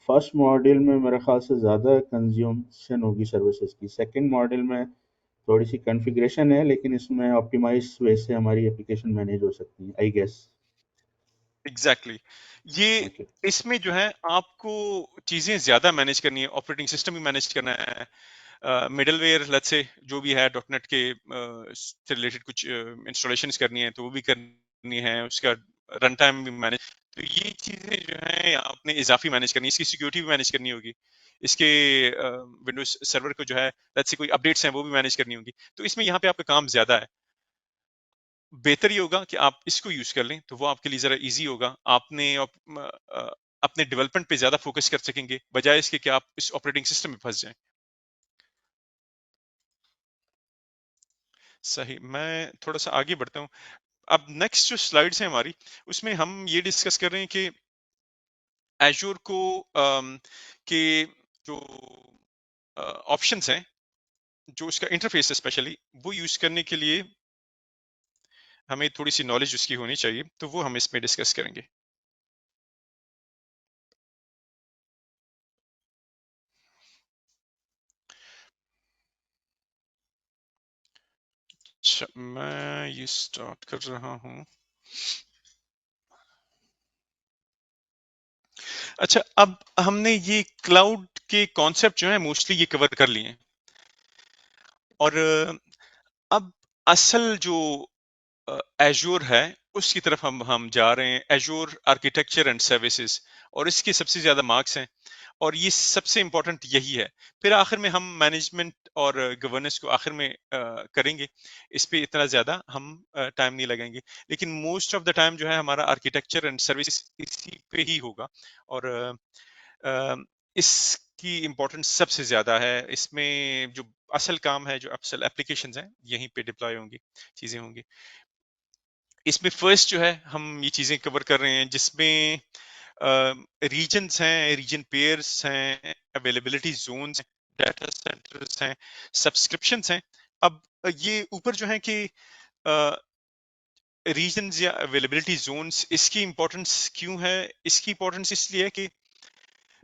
फर्स्ट मॉड्यूल में मेरे ख्याल से ज़्यादा कंज्यूमशन होगी सर्विसेज की। सेकंड मॉड्यूल में थोड़ी सी कॉन्फ़िगरेशन है, लेकिन इसमें ऑप्टिमाइज वे से हमारी एप्लीकेशन मैनेज हो सकती है, आई गेस। Exactly exactly. ये ओके। इसमें जो है आपको चीजें ज्यादा मैनेज करनी है, ऑपरेटिंग सिस्टम भी मैनेज करना है, मिडलवेयर लेट्स से जो भी है डॉट नेट के से रिलेटेड कुछ इंस्टॉलेशंस करनी है तो वो भी करनी है, उसका रन टाइम भी मैनेज, तो ये चीजें जो है आपने इजाफी मैनेज करनी है, इसकी सिक्योरिटी भी मैनेज करनी होगी, इसके विंडोज सर्वर को जो है लेट्स से कोई अपडेट्स हैं वो भी मैनेज करनी होगी, तो इसमें यहाँ पे आपका काम ज्यादा है। बेहतर ये होगा कि आप इसको यूज कर लें, तो वो आपके लिए जरा इजी होगा, आपने अपने डेवलपमेंट पे ज्यादा फोकस कर सकेंगे बजाय इसके कि आप इस ऑपरेटिंग सिस्टम में फंस जाएं। सही, मैं थोड़ा सा आगे बढ़ता हूँ। अब नेक्स्ट जो स्लाइड्स है हमारी, उसमें हम ये डिस्कस कर रहे हैं कि एजूर को के जो ऑप्शंस हैं, जो उसका इंटरफेस है स्पेशली, वो यूज करने के लिए हमें थोड़ी सी नॉलेज उसकी होनी चाहिए, तो वो हम इसमें डिस्कस करेंगे। अच्छा, मैं ये स्टार्ट कर रहा हूँ। अच्छा, अब हमने ये क्लाउड के कॉन्सेप्ट जो है मोस्टली ये कवर कर लिए हैं, और अब असल जो एजूर है उसकी तरफ हम जा रहे हैं, एजूर आर्किटेक्चर एंड सर्विसेज, और इसके सबसे ज्यादा मार्क्स हैं, और ये सबसे इंपॉर्टेंट यही है। फिर आखिर में हम मैनेजमेंट और गवर्नेंस को आखिर में करेंगे, इस पे इतना ज्यादा हम टाइम नहीं लगाएंगे। लेकिन मोस्ट ऑफ द टाइम जो है हमारा आर्किटेक्चर एंड सर्विस इसी पे ही होगा, और इसकी इम्पोर्टेंस सबसे ज्यादा है। इसमें जो असल काम है, जो असल एप्लीकेशंस हैं, यहीं पे डिप्लॉय होंगी, चीजें होंगी। इसमें फर्स्ट जो है हम ये चीजें कवर कर रहे हैं जिसमें रीजन्स हैं, रीजन पेयर्स हैं, अवेलेबिलिटी जोन्स हैं, डाटा सेंटर्स हैं, सब्सक्रिप्शंस हैं। अब ये ऊपर जो है कि रीजन्स या अवेलेबिलिटी जोन्स, इसकी इंपॉर्टेंस क्यों है? इसकी इंपॉर्टेंस इसलिए है कि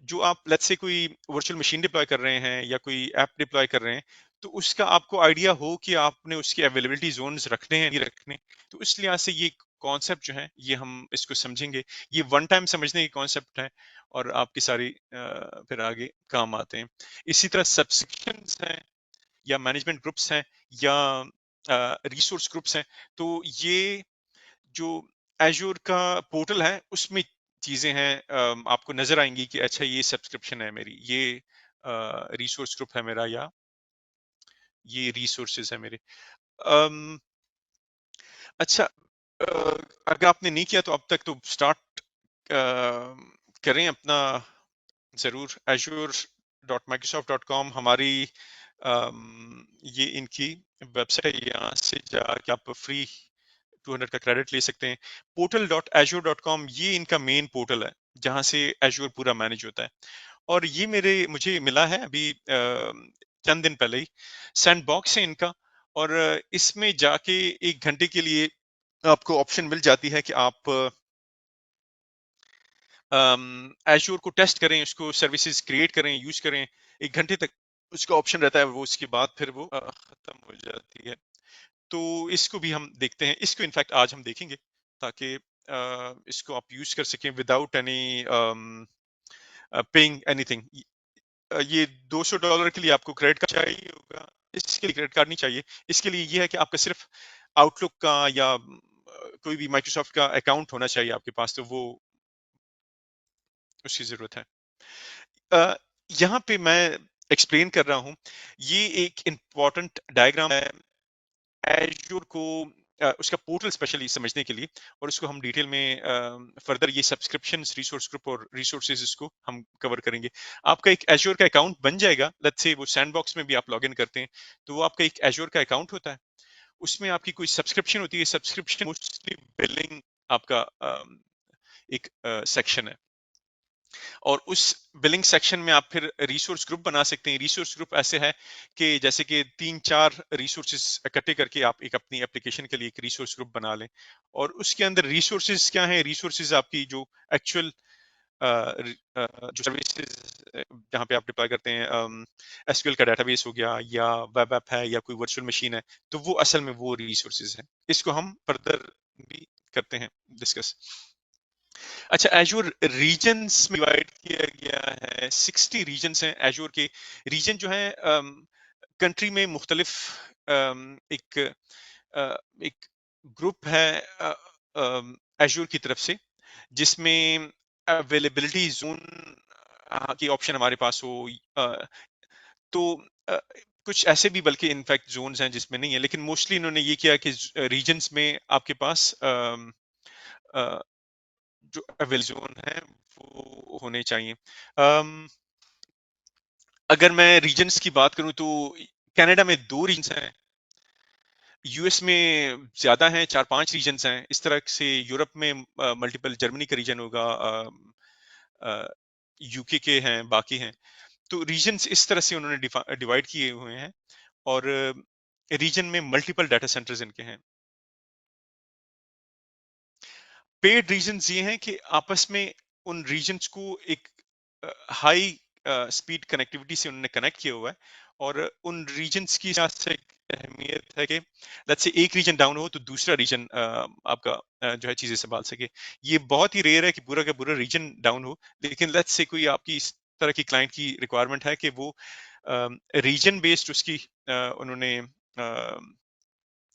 जो आप लेट्स से कोई वर्चुअल मशीन डिप्लॉय कर रहे हैं या कोई ऐप डिप्लॉय कर रहे हैं, तो उसका आपको आइडिया हो कि आपने उसकी अवेलेबिलिटी जोन्स रखने हैं नहीं रखने। तो इस लिहाज से ये कॉन्सेप्ट जो है, ये हम इसको समझेंगे। ये वन टाइम समझने की कॉन्सेप्ट है, और आपकी सारी फिर आगे काम आते हैं। इसी तरह सब्सक्रिप्शंस हैं, या मैनेजमेंट ग्रुप्स हैं, या रिसोर्स ग्रुप्स हैं। तो ये जो एजूर का पोर्टल है, उसमें चीजें हैं, आपको नजर आएंगी कि अच्छा ये सब्सक्रिप्शन है मेरी, ये रिसोर्स ग्रुप है मेरा, या ये रिसोर्सेज है मेरे। अम, अच्छा, अगर आपने नहीं किया तो अब तक तो स्टार्ट करें अपना, जरूर। azure.microsoft.com हमारी ये इनकी वेबसाइट है, यहाँ से जाके आप फ्री 200 का क्रेडिट ले सकते हैं। portal.azure.com ये इनका मेन पोर्टल है, जहां से एजूर पूरा मैनेज होता है। और ये मुझे मिला है अभी चंद दिन पहले ही। सैंडबॉक्स है इनका, और इसमें जाके 1 घंटे के लिए आपको ऑप्शन मिल जाती है कि आप एश्योर को टेस्ट करें, उसको सर्विसेज क्रिएट करें, यूज करें। 1 घंटे तक उसका ऑप्शन रहता है, वो उसके बाद फिर वो खत्म हो जाती है। तो इसको भी हम देखते हैं, इसको इनफैक्ट आज हम देखेंगे, ताकि इसको आप यूज कर सकें विदाउट एनी पेइंग एनीथिंग। ये $200 के लिए आपको क्रेडिट कार्ड चाहिए होगा, इसके लिए क्रेडिट कार्ड नहीं चाहिए। इसके लिए ये है कि आपका सिर्फ आउटलुक का या कोई भी माइक्रोसॉफ्ट का अकाउंट होना चाहिए आपके पास, तो वो उसकी जरूरत है। अ, यहाँ पे मैं एक्सप्लेन कर रहा हूँ, ये एक इम्पॉर्टेंट डायग्राम है एजूर को, उसका पोर्टल स्पेशली समझने के लिए, और उसको हम डिटेल में फर्दर ये सब्सक्रिप्शन, रिसोर्स ग्रुप और रिसोर्सेज इसको हम कवर करेंगे। आपका एक एजूर का अकाउंट बन जाएगा, लेट्स से वो सैंडबॉक्स में भी आप लॉग इन करते हैं, तो वो आपका एक एजूर का अकाउंट होता है। उसमें आपकी कोई सब्सक्रिप्शन होती है, सब्सक्रिप्शन मोस्टली बिलिंग आपका एक सेक्शन है, और उस बिलिंग सेक्शन में आप फिर रिसोर्स ग्रुप बना सकते हैं। रिसोर्स ग्रुप ऐसे है कि जैसे कि 3-4 रिसोर्सेज इकट्ठे करके आप एक अपनी एप्लीकेशन के लिए एक रिसोर्स ग्रुप बना लें, और उसके अंदर रिसोर्सेज क्या है? रिसोर्सेज आपकी जो एक्चुअल जो सर्विसेज जहाँ पे आप डिप्लॉय करते हैं, एसक्यूएल का डेटाबेस हो गया, या वेब ऐप है, या कोई वर्चुअल मशीन है, तो वो असल में वो रिसोर्सेज है। इसको हम फर्दर भी करते हैं डिस्कस। अच्छा, एजूर रीजन्स में डिवाइड किया गया है, 60 रीजन्स हैं एजूर के। रीजन जो है कंट्री में मुख्तलिफ एक एक ग्रुप है एजूर की तरफ से, जिसमें अवेलेबिलिटी जोन की ऑप्शन हमारे पास हो, तो अ, कुछ ऐसे भी बल्कि इनफैक्ट जोन्स हैं जिसमें नहीं है, लेकिन मोस्टली इन्होंने ये किया कि रीजन्स में आपके पास जो अवेल जोन है वो होने चाहिए। अगर मैं रीजन्स की बात करूं तो कनाडा में 2 रीजन्स हैं, यूएस में ज्यादा हैं, 4-5 रीजन्स हैं। इस तरह से यूरोप में मल्टीपल, जर्मनी का रीजन होगा, यूके के हैं, बाकी हैं। तो रीजन्स इस तरह से उन्होंने डिवाइड किए हुए हैं, और रीजन में मल्टीपल डाटा सेंटर्स इनके हैं। पेड रीजन्स ये हैं कि आपस में उन रीजन्स को एक हाई स्पीड कनेक्टिविटी से उन्होंने कनेक्ट किया हुआ है, और उन रीजन्स की से अहमियत है कि लेट्स से एक रीजन डाउन हो तो दूसरा रीजन आपका जो है चीजें संभाल सके। ये बहुत ही रेयर है कि पूरा का पूरा रीजन डाउन हो, लेकिन लेट्स से कोई आपकी इस तरह की क्लाइंट की रिक्वायरमेंट है कि वो रीजन बेस्ड उसकी उन्होंने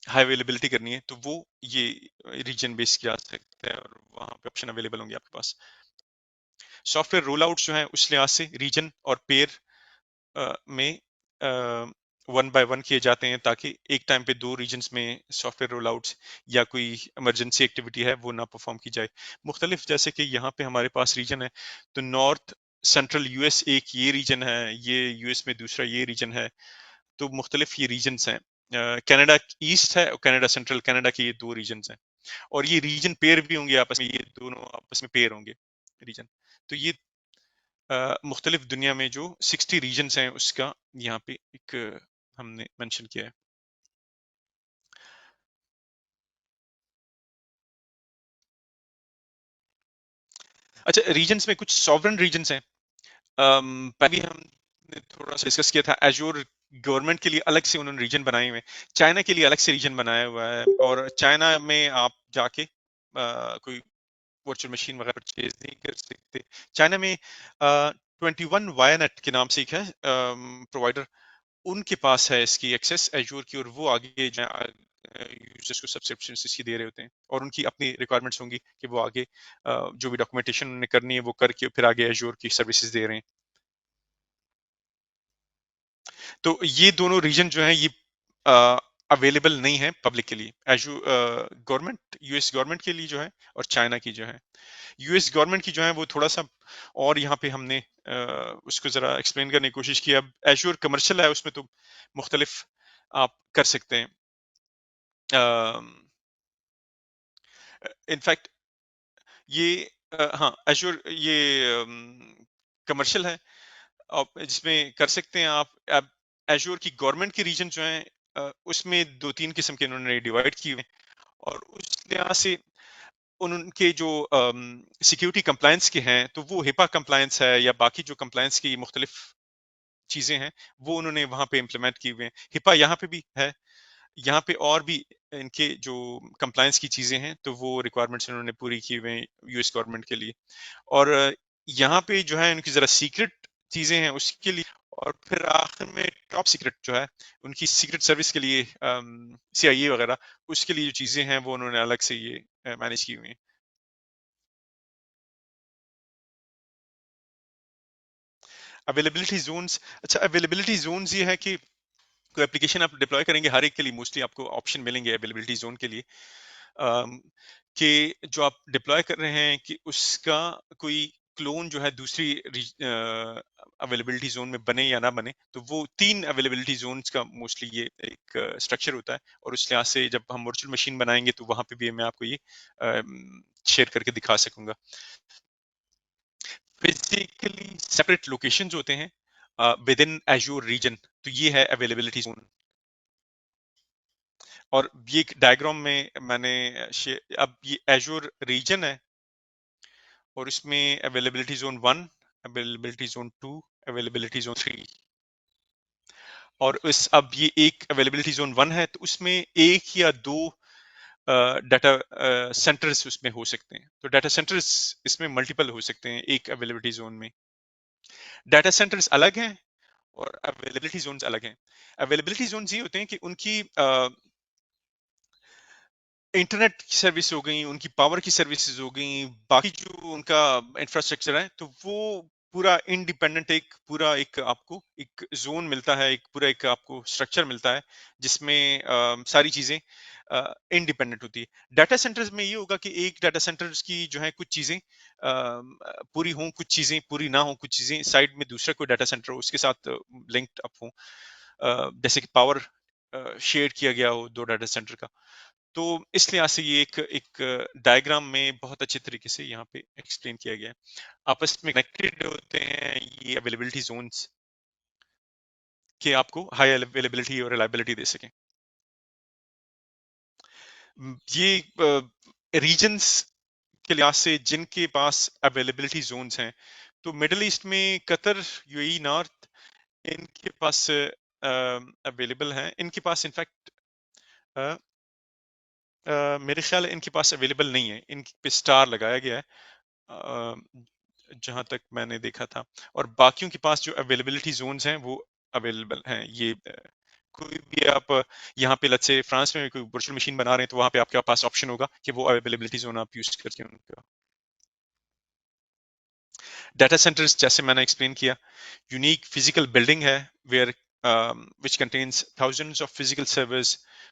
हाई अवेलेबिलिटी करनी है, तो वो ये रीजन बेस किया जा सकता है, और वहां पे ऑप्शन अवेलेबल होंगे आपके पास। सॉफ्टवेयर रोल आउट जो है उस लिहाज से रीजन और पेयर में वन बाय वन किए जाते हैं, ताकि एक टाइम पे दो रीजन्स में सॉफ्टवेयर रोल आउट्स या कोई इमरजेंसी एक्टिविटी है वो ना परफॉर्म की जाए। मुख्तलिफ, जैसे कि यहाँ पे हमारे पास रीजन है, तो नॉर्थ सेंट्रल यूएस एक ये रीजन है, ये यूएस में दूसरा ये रीजन है, तो मुख्तलिफ ये रीजन्स हैं। कनाडा ईस्ट है और कनाडा सेंट्रल, कनाडा के ये दो रीजन्स हैं, और ये रीजन पेयर भी होंगे आपस में, ये दोनों आपस में पेयर होंगे रीजन। तो ये मुख्तलिफ दुनिया में जो 60 रीजन्स हैं उसका यहाँ पे एक हमने मेंशन किया है। अच्छा, रीजन्स में कुछ सॉवरन रीजन्स हैं। पहले हमने थोड़ा सा डिस्कस किया था, एजूर गवर्नमेंट के लिए अलग से उन्होंने रीजन बनाए हुए हैं, चाइना के लिए अलग से रीजन बनाया हुआ है, और चाइना में आप जाके कोई वर्चुअल मशीन वगैरह परचेज नहीं कर सकते। चाइना में 21 वायानेट के नाम से एक है प्रोवाइडर, उनके पास है इसकी एक्सेस एजूर की, और वो आगे यूजर्स को सब्सक्रिप्शन इसकी दे रहे होते हैं, और उनकी अपनी रिक्वायरमेंट्स होंगी कि वो आगे जो भी डॉक्यूमेंटेशन उन्हें करनी है वो करके फिर आगे एजूर की सर्विसेज दे रहे हैं। तो ये दोनों रीजन जो है ये अवेलेबल नहीं है पब्लिक के लिए, एजू गवर्नमेंट, यूएस गवर्नमेंट के लिए जो है, और चाइना की जो है। यूएस गवर्नमेंट की जो है वो थोड़ा सा, और यहाँ पे हमने उसको जरा एक्सप्लेन करने की कोशिश की। अब एजूर कमर्शियल है, उसमें तो मुख्तलिफ आप कर सकते हैं। इनफैक्ट ये हाँ, एजूर ये कमर्शियल है, आप जिसमें कर सकते हैं आप। अब एजूर की गवर्नमेंट के रीजन जो है उसमें दो तीन किस्म के उन्होंने डिवाइड किए हुए हैं, और उस लिहाज से उनके जो सिक्योरिटी कंप्लायंस के हैं, तो वो हिपा कंप्लायंस है या बाकी जो कंप्लायंस की मुख्तलिफ चीजें हैं वो उन्होंने वहां पे इम्प्लीमेंट की हुए हैं। हिपा यहाँ पे भी है, यहाँ पे और भी इनके जो कंप्लायंस की चीजें हैं तो वो रिक्वायरमेंट्स उन्होंने पूरी की हुए हैं यूएस गवर्नमेंट के लिए। और यहाँ पे जो है उनकी जरा सीक्रेट चीजें हैं उसके लिए, और फिर आखिर में टॉप सीक्रेट जो है उनकी सीक्रेट सर्विस के लिए, सीआईए वगैरह, उसके लिए जो चीजें हैं वो उन्होंने अलग से ये मैनेज की हुई हैं। अवेलेबिलिटी जोन्स, अच्छा अवेलेबिलिटी जोन्स ये है कि कोई एप्लीकेशन आप डिप्लॉय करेंगे, हर एक के लिए मोस्टली आपको ऑप्शन मिलेंगे अवेलेबिलिटी जोन के लिए, अम, कि जो आप डिप्लॉय कर रहे हैं कि उसका कोई क्लोन जो है दूसरी अवेलेबिलिटी जोन में बने या ना बने, तो वो तीन अवेलेबिलिटी जोन्स का मोस्टली ये एक स्ट्रक्चर होता है, और उस लिहाज से जब हम वर्चुअल मशीन बनाएंगे तो वहां पे भी मैं आपको ये शेयर करके दिखा सकूंगा। फिजिकली सेपरेट लोकेशन होते हैं विद इन एज्योर रीजन, तो ये है अवेलेबिलिटी जोन। और ये एक डायग्राम में मैंने अब ये एज्योर रीजन है, और इसमें availability zone 1, availability zone 2, availability zone 3, और इस अब ये एक अवेलेबिलिटी जोन 1 है तो उसमें एक या दो डाटा सेंटर्स उसमें हो सकते हैं, तो डाटा सेंटर्स इसमें मल्टीपल हो सकते हैं एक अवेलेबिलिटी जोन में। डाटा सेंटर्स अलग हैं और अवेलेबिलिटी जोन्स अलग हैं। अवेलेबिलिटी जोन्स ये होते हैं कि उनकी इंटरनेट की सर्विस हो गई, उनकी पावर की सर्विसेज हो गई, बाकी जो उनका इंफ्रास्ट्रक्चर है तो वो पूरा इंडिपेंडेंट, एक पूरा एक आपको एक जोन मिलता है, एक पूरा एक आपको स्ट्रक्चर मिलता है जिसमें सारी चीजें इंडिपेंडेंट होती है। डाटा सेंटर्स में ये होगा कि एक डाटा सेंटर्स की जो है कुछ चीजें पूरी हों, कुछ चीजें पूरी ना हो, कुछ चीजें साइड में दूसरा कोई डाटा सेंटर हो उसके साथ लिंक्ड अप हो, जैसे कि पावर शेयर किया गया हो दो डाटा सेंटर का। तो इस लिहाज से ये एक एक डायग्राम में बहुत अच्छे तरीके से यहाँ पे एक्सप्लेन किया गया है। आपस में कनेक्टेड होते हैं ये अवेलेबिलिटी जोन्स, कि आपको हाई अवेलेबिलिटी और रिलायबिलिटी दे सकें। ये रीजन्स के लिहाज से जिनके पास अवेलेबिलिटी जोन्स हैं, तो मिडल ईस्ट में कतर, यूएई, नॉर्थ, इनके पास अवेलेबल हैं, इनके पास इनफैक्ट मेरे ख्याल है इनके पास अवेलेबल नहीं है, इन पे स्टार लगाया गया है जहां तक मैंने देखा था, और बाकियों के पास जो अवेलेबिलिटी जोन्स हैं वो अवेलेबल हैं। ये कोई भी आप यहाँ पे लेट्स से फ्रांस में कोई वर्चुअल मशीन बना रहे हैं तो वहां पे आपके पास ऑप्शन होगा कि वो अवेलेबिलिटी जोन आप यूज करके उनका। डाटा सेंटर्स जैसे मैंने एक्सप्लेन किया, यूनिक फिजिकल बिल्डिंग है where which contains thousands of physical servers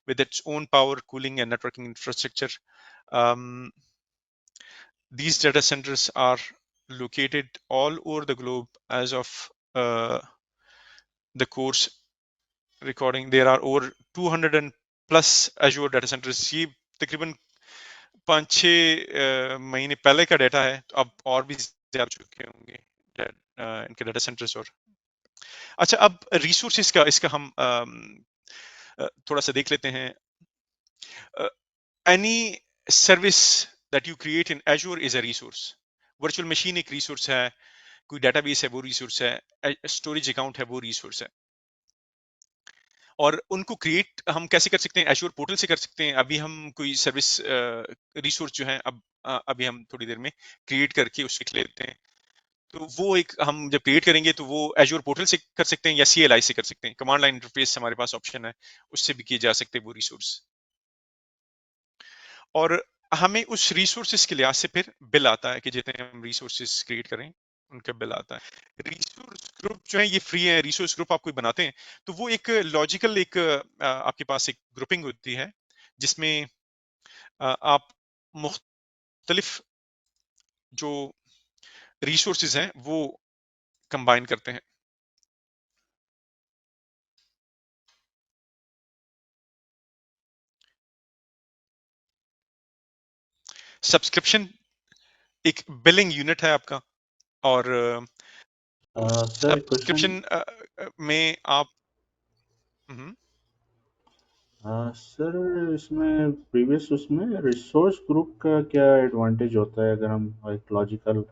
with its own power, cooling, and networking infrastructure. Um, these data centers are located all over the globe. As of the course recording, there are over 200 and plus Azure data centers. ये तकरीबन 5-6 महीने पहले का data है, तो अब और भी ज्यादा चुके होंगे इनके डाटा सेंटर्स। और अच्छा, अब रिसोर्सेज का इसका हम थोड़ा सा देख लेते हैं। Any service that you create in Azure is a resource. Virtual machine एक रिसोर्स है, कोई डेटाबेस है वो रिसोर्स है, स्टोरेज अकाउंट है वो रिसोर्स है। और उनको क्रिएट हम कैसे कर सकते हैं? एजूर पोर्टल से कर सकते हैं। अभी हम कोई सर्विस रिसोर्स जो है, अब अभी हम थोड़ी देर में क्रिएट करके उससे लिख लेते हैं। तो वो एक हम जब क्रिएट करेंगे तो वो एजूर पोर्टल से कर सकते हैं या सीएलआई से कर सकते हैं। कमांड लाइन इंटरफेस हमारे पास ऑप्शन है, उससे भी किए जा सकते हैं वो रिसोर्स। और हमें उस रिसोर्सेज के लिहाज से फिर बिल आता है कि जितने हम रिसोर्सेज क्रिएट करें उनका बिल आता है। रिसोर्स ग्रुप जो है ये फ्री है। रिसोर्स ग्रुप आप कोई बनाते हैं तो वो एक लॉजिकल एक आपके पास एक ग्रुपिंग होती है जिसमें आप मुख्तलिफ जो रिसोर्सेज हैं वो कंबाइन करते हैं। सब्सक्रिप्शन एक बिलिंग यूनिट है आपका। और सर एक क्वेश्चन। सब्सक्रिप्शन में आप हम्म, सर इसमें प्रीवियस उसमें रिसोर्स ग्रुप का क्या एडवांटेज होता है अगर हम एक लॉजिकल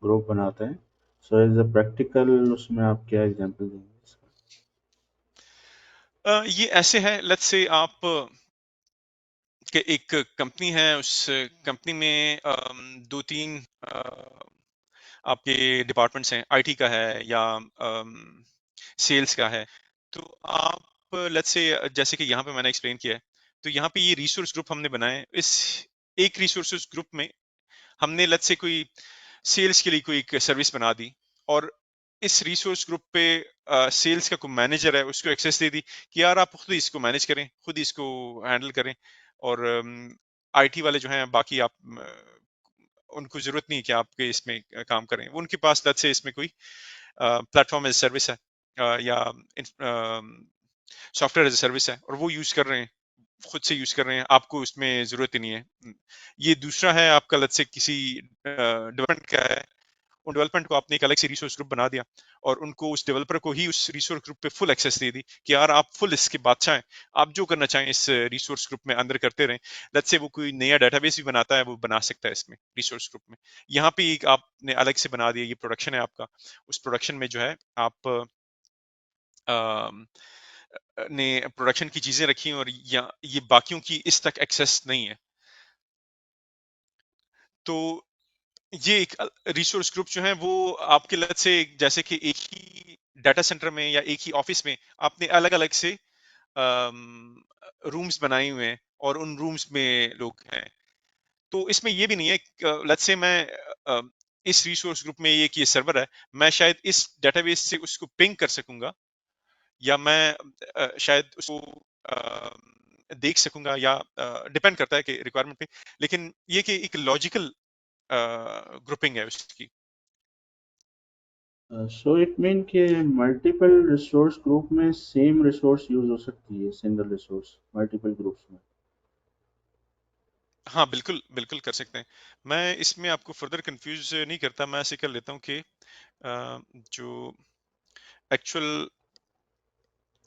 ग्रुप बनाते हैं? सो एज अ प्रैक्टिकल उसमें आप क्या एग्जांपल देंगे इसका? ये ऐसे है, लेट्स से आप कि एक कंपनी है, उस कंपनी में दो तीन आपके डिपार्टमेंट्स हैं, आईटी का है या सेल्स का है। तो आप लेट्स से जैसे कि यहाँ पे मैंने एक्सप्लेन किया है, तो यहाँ पे ये रिसोर्स ग्रुप हमने बनाए। इस एक रिसोर्स ग्रुप में हमने लेट्स से कोई सेल्स के लिए कोई एक सर्विस बना दी, और इस रिसोर्स ग्रुप पे सेल्स का कोई मैनेजर है उसको एक्सेस दे दी कि यार आप खुद ही इसको मैनेज करें, खुद ही इसको हैंडल करें। और आईटी वाले जो हैं बाकी आप उनको जरूरत नहीं है कि आपके इसमें काम करें। वो उनके पास लेट्स से इसमें कोई प्लेटफॉर्म एज सर्विस है या सॉफ्टवेयर एज सर्विस है और वो यूज कर रहे हैं, खुद से यूज कर रहे हैं, आपको उसमें जरूरत ही नहीं है। ये दूसरा है आपका लेट्स से किसी डेवलपमेंट का है, उन डेवलपमेंट को आपने एक अलग से रिसोर्स ग्रुप बना दिया और उनको उस डेवलपर को ही उस रिसोर्स ग्रुप पे फुल एक्सेस दे दी कि यार आप फुल इसके बादशाह हैं, आप जो करना चाहें इस रिसोर्स ग्रुप में अंदर करते रहें। लेट्स से वो कोई नया डेटाबेस भी बनाता है वो बना सकता है इसमें रिसोर्स ग्रुप में। यहाँ पे एक आपने अलग से बना दिया, ये प्रोडक्शन है आपका, उस प्रोडक्शन में जो है आप अम, ने प्रोडक्शन की चीजें रखी हैं और या ये बाकियों की इस तक एक्सेस नहीं है। तो ये एक रिसोर्स ग्रुप जो है वो आपके लत से जैसे कि एक ही डाटा सेंटर में या एक ही ऑफिस में आपने अलग अलग से रूम्स बनाए हुए हैं और उन रूम्स में लोग हैं। तो इसमें ये भी नहीं है लेट्स से मैं अ, इस रिसोर्स ग्रुप में ये सर्वर है, मैं शायद इस डेटाबेस से उसको पिंग कर सकूंगा या मैं शायद उसको देख सकूंगा या डिपेंड करता है कि रिक्वायरमेंट पे। लेकिन ये कि एक लॉजिकल ग्रुपिंग है उसकी। सो इट मीन कि मल्टीपल रिसोर्स ग्रुप में सेम रिसोर्स यूज हो सकती है, सिंगल रिसोर्स मल्टीपल ग्रुप्स में? हाँ, बिल्कुल, बिल्कुल कर सकते हैं। मैं इसमें आपको फर्दर कन्फ्यूज़ नहीं करता, मैं ऐसे कर लेता हूँ कि जो एक्चुअल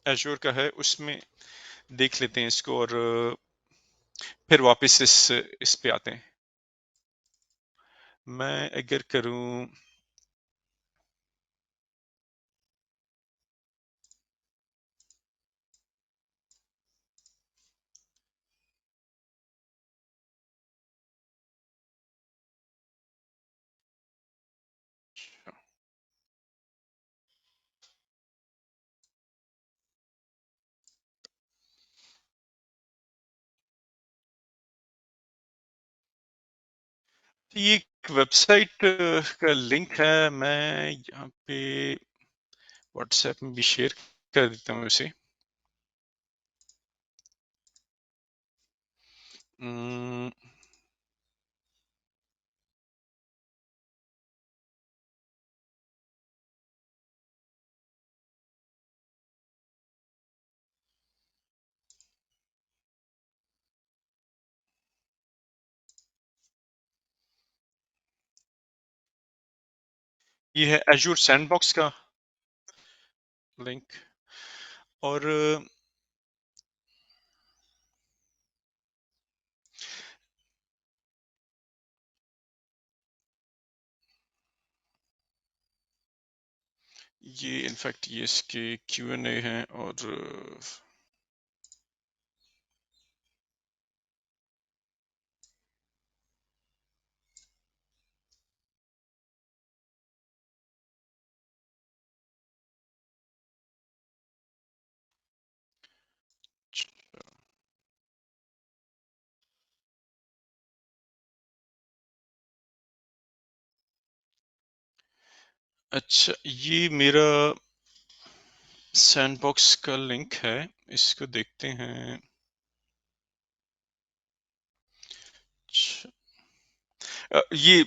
एज़्योर का है, उसमें देख लेते हैं इसको और फिर वापस इस पे आते हैं। मैं अगर करूँ ये एक वेबसाइट का लिंक है, मैं यहाँ पे व्हाट्सएप में भी शेयर कर देता हूँ उसे। उम, ये है एज़्योर सैंडबॉक्स का लिंक। और ये इनफैक्ट ये इसके Q&A हैं। और अच्छा, ये मेरा सैंडबॉक्स का लिंक है, इसको देखते हैं। अच्छा, ये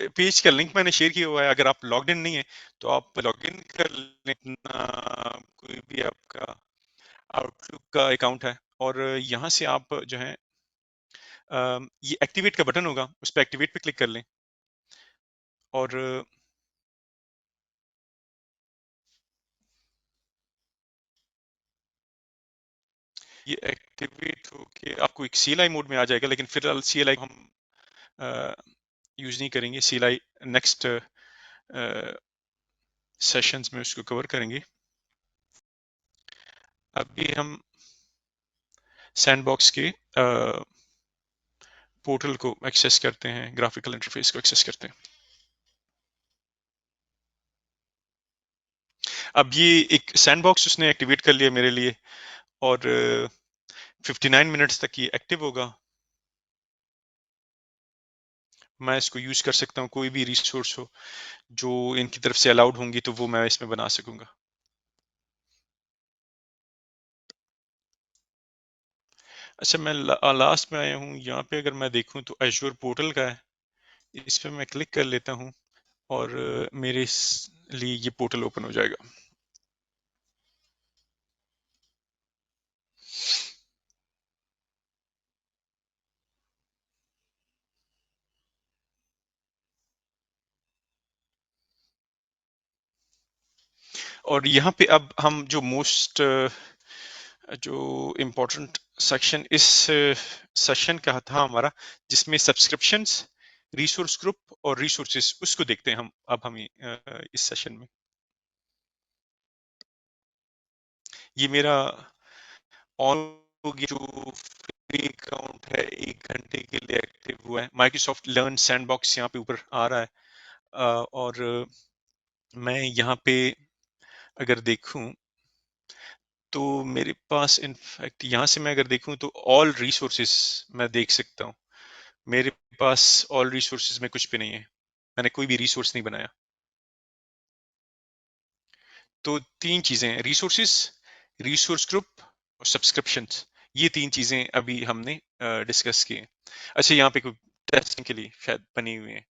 पेज का लिंक मैंने शेयर किया हुआ है। अगर आप लॉग्ड इन नहीं है तो आप लॉग इन कर लेना। कोई भी आपका आउटलुक का अकाउंट है, और यहाँ से आप जो है ये एक्टिवेट का बटन होगा, उस पर एक्टिवेट पे क्लिक कर लें। और ये एक्टिवेट होके आपको एक CLI मोड में आ जाएगा, लेकिन फिलहाल CLI हम यूज नहीं करेंगे। CLI नेक्स्ट सेशंस में उसको कवर करेंगे। अभी हम सैंडबॉक्स के पोर्टल को एक्सेस करते हैं, ग्राफिकल इंटरफेस को एक्सेस करते हैं। अब ये एक सैंडबॉक्स उसने एक्टिवेट कर लिया मेरे लिए, और 59 मिनट्स तक ये एक्टिव होगा। मैं इसको यूज कर सकता हूँ, कोई भी रिसोर्स हो जो इनकी तरफ से अलाउड होंगी तो वो मैं इसमें बना सकूंगा। अच्छा, मैं लास्ट में आया हूँ यहाँ पे। अगर मैं देखूँ तो एश्योर पोर्टल का है, इस पे मैं क्लिक कर लेता हूँ, और मेरे लिए ये पोर्टल ओपन हो जाएगा। और यहाँ पे अब हम जो मोस्ट जो इम्पोर्टेंट सेक्शन इस सेशन का था हमारा, जिसमें सब्सक्रिप्शंस, रिसोर्स ग्रुप और रिसोर्सेस, उसको देखते हैं हम अब हम इस सेशन में। ये मेरा ऑन हो गया, जो फ्री अकाउंट है 1 घंटे के लिए एक्टिव हुआ है। माइक्रोसॉफ्ट लर्न सैंडबॉक्स यहाँ पे ऊपर आ रहा है। और मैं यहाँ पे अगर देखूं तो मेरे पास इनफैक्ट यहाँ से मैं अगर देखूं तो ऑल रिसोर्सेस मैं देख सकता हूँ। मेरे पास ऑल रिसोर्सेज में कुछ भी नहीं है, मैंने कोई भी रिसोर्स नहीं बनाया। तो तीन चीजें हैं, रिसोर्सेज, रिसोर्स ग्रुप और सब्सक्रिप्शंस। ये तीन चीजें अभी हमने डिस्कस की हैं। अच्छा, यहाँ पे कोई टेस्टिंग के लिए शायद बनी हुई है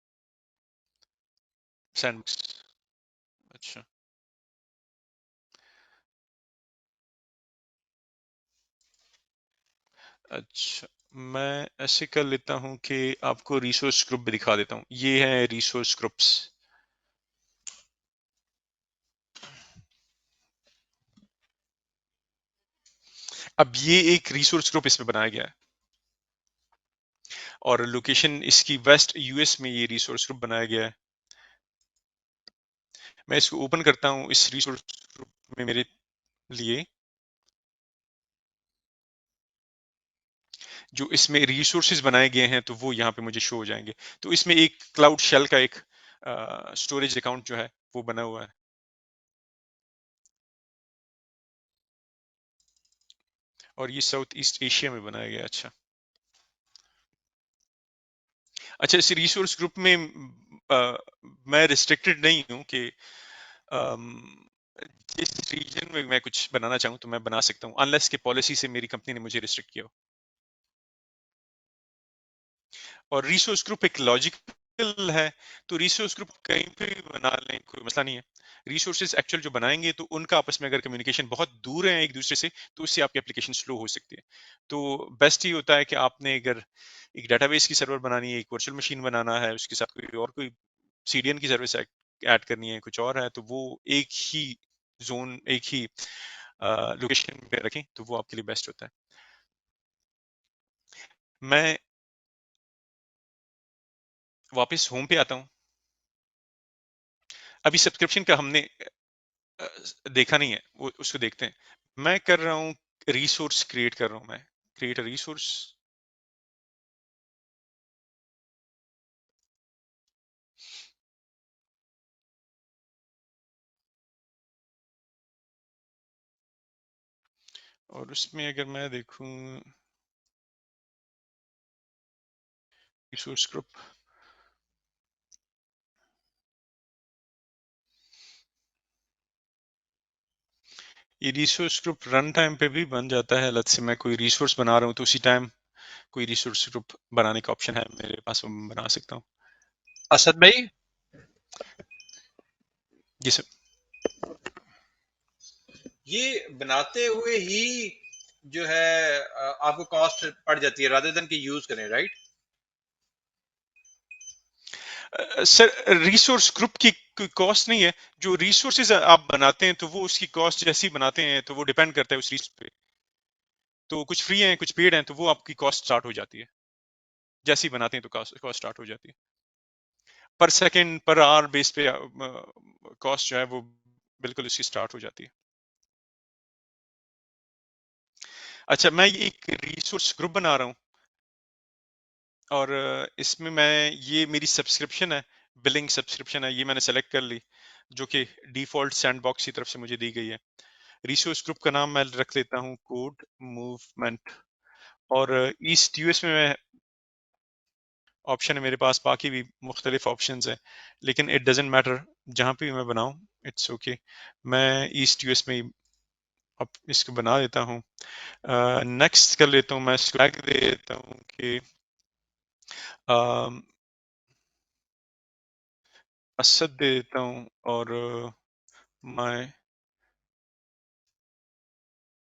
सैंडबॉक्स। अच्छा, अच्छा, मैं ऐसे कर लेता हूँ कि आपको रिसोर्स ग्रुप भी दिखा देता हूँ। ये है रिसोर्स ग्रुप्स। अब ये एक रिसोर्स ग्रुप इसमें बनाया गया है, और लोकेशन इसकी वेस्ट यूएस में ये रिसोर्स ग्रुप बनाया गया है। मैं इसको ओपन करता हूँ इस रिसोर्स ग्रुप में मेरे लिए। जो इसमें रिसोर्सेज बनाए गए हैं तो वो यहाँ पे मुझे शो हो जाएंगे। तो इसमें एक क्लाउड शेल का एक स्टोरेज अकाउंट जो है वो बना हुआ है, और ये साउथ ईस्ट एशिया में बनाया गया है। अच्छा, अच्छा, इस रिसोर्स ग्रुप में मैं रिस्ट्रिक्टेड नहीं हूँ कि अम, जिस रीजन में मैं कुछ बनाना चाहूँ तो मैं बना सकता हूँ, अनलेस कि पॉलिसी से मेरी कंपनी ने मुझे रिस्ट्रिक्ट किया हो। और रिसोर्स ग्रुप एक लॉजिकल है, तो रिसोर्स ग्रुप कहीं पे भी बना लें, कोई मसला नहीं है। रिसोर्सेज एक्चुअल जो बनाएंगे तो उनका आपस में अगर कम्युनिकेशन बहुत दूर है एक दूसरे से, तो उससे आपकी एप्लीकेशन स्लो हो सकती है। तो बेस्ट ही होता है कि आपने अगर एक डेटाबेस की सर्वर बनानी है, एक वर्चुअल मशीन बनाना है, उसके साथ कोई और कोई सीडीएन की सर्विस ऐड करनी है, कुछ और है, तो वो एक ही जोन, एक ही लोकेशन पे रखें, तो वो आपके लिए बेस्ट होता है। मैं वापस होम पे आता हूँ। अभी सब्सक्रिप्शन का हमने अ, देखा नहीं है, वो उसको देखते हैं। मैं कर रहा हूँ, रिसोर्स क्रिएट कर रहा हूँ मैं, क्रिएट अ रिसोर्स। और उसमें अगर मैं देखूँ रिसोर्स ग्रुप, ये रिसोर्स ग्रुप रन टाइम पे भी बन जाता है। लेट्स से मैं कोई रिसोर्स बना रहा हूँ तो उसी टाइम कोई रिसोर्स ग्रुप बनाने का ऑप्शन है मेरे पास, वो मैं बना सकता हूँ। असद भाई, जी सर। ये बनाते हुए ही जो है आपको कॉस्ट पड़ जाती है रादर देन कि यूज करें, राइट? सर रिसोर्स ग्रुप की कोई कॉस्ट नहीं है। जो रिसोर्सेज आप बनाते हैं तो वो उसकी कॉस्ट जैसी बनाते हैं तो वो डिपेंड करता है उस रिसोर्स पे। तो कुछ फ्री हैं, कुछ पेड हैं, तो वो आपकी कॉस्ट स्टार्ट हो जाती है। जैसे ही बनाते हैं तो कॉस्ट कॉस्ट स्टार्ट हो जाती है। पर सेकंड पर आवर बेस पे कॉस्ट जो है वो बिल्कुल उसकी स्टार्ट हो जाती है। अच्छा, मैं ये एक रिसोर्स ग्रुप बना रहा हूँ और इसमें मैं, ये मेरी सब्सक्रिप्शन है, बिलिंग सब्सक्रिप्शन है, ये मैंने सेलेक्ट कर ली, जो कि डिफॉल्ट सैंडबॉक्स की तरफ से मुझे दी गई है। रिसोर्स ग्रुप का नाम मैं रख लेता हूँ कोड मूवमेंट। और ईस्ट यूएस में मैं ऑप्शन है मेरे पास, बाकी भी मुख्तलिफ ऑप्शंस हैं, लेकिन इट डजेंट मैटर, जहाँ पे भी मैं बनाऊँ इट्स ओके। मैं ईस्ट यूएस में ही अब इसको बना देता हूँ। नेक्स्ट कर लेता हूँ, मैं फ्लैग दे देता हूँ कि असद दे देता हूँ, और माय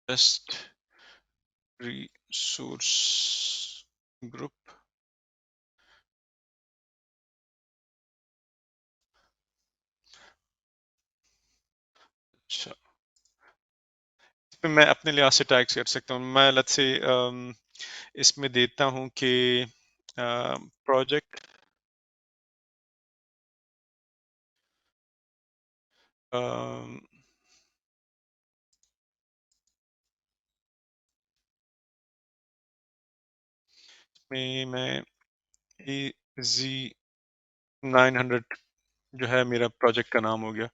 बेस्ट रिसोर्स ग्रुप। अच्छा, इस पे मैं अपने लिहाज से टैग कर सकता हूँ। मैं लेट्स से इसमें देता हूँ कि प्रोजेक्ट में मैं AZ900 जो है मेरा प्रोजेक्ट का नाम हो गया।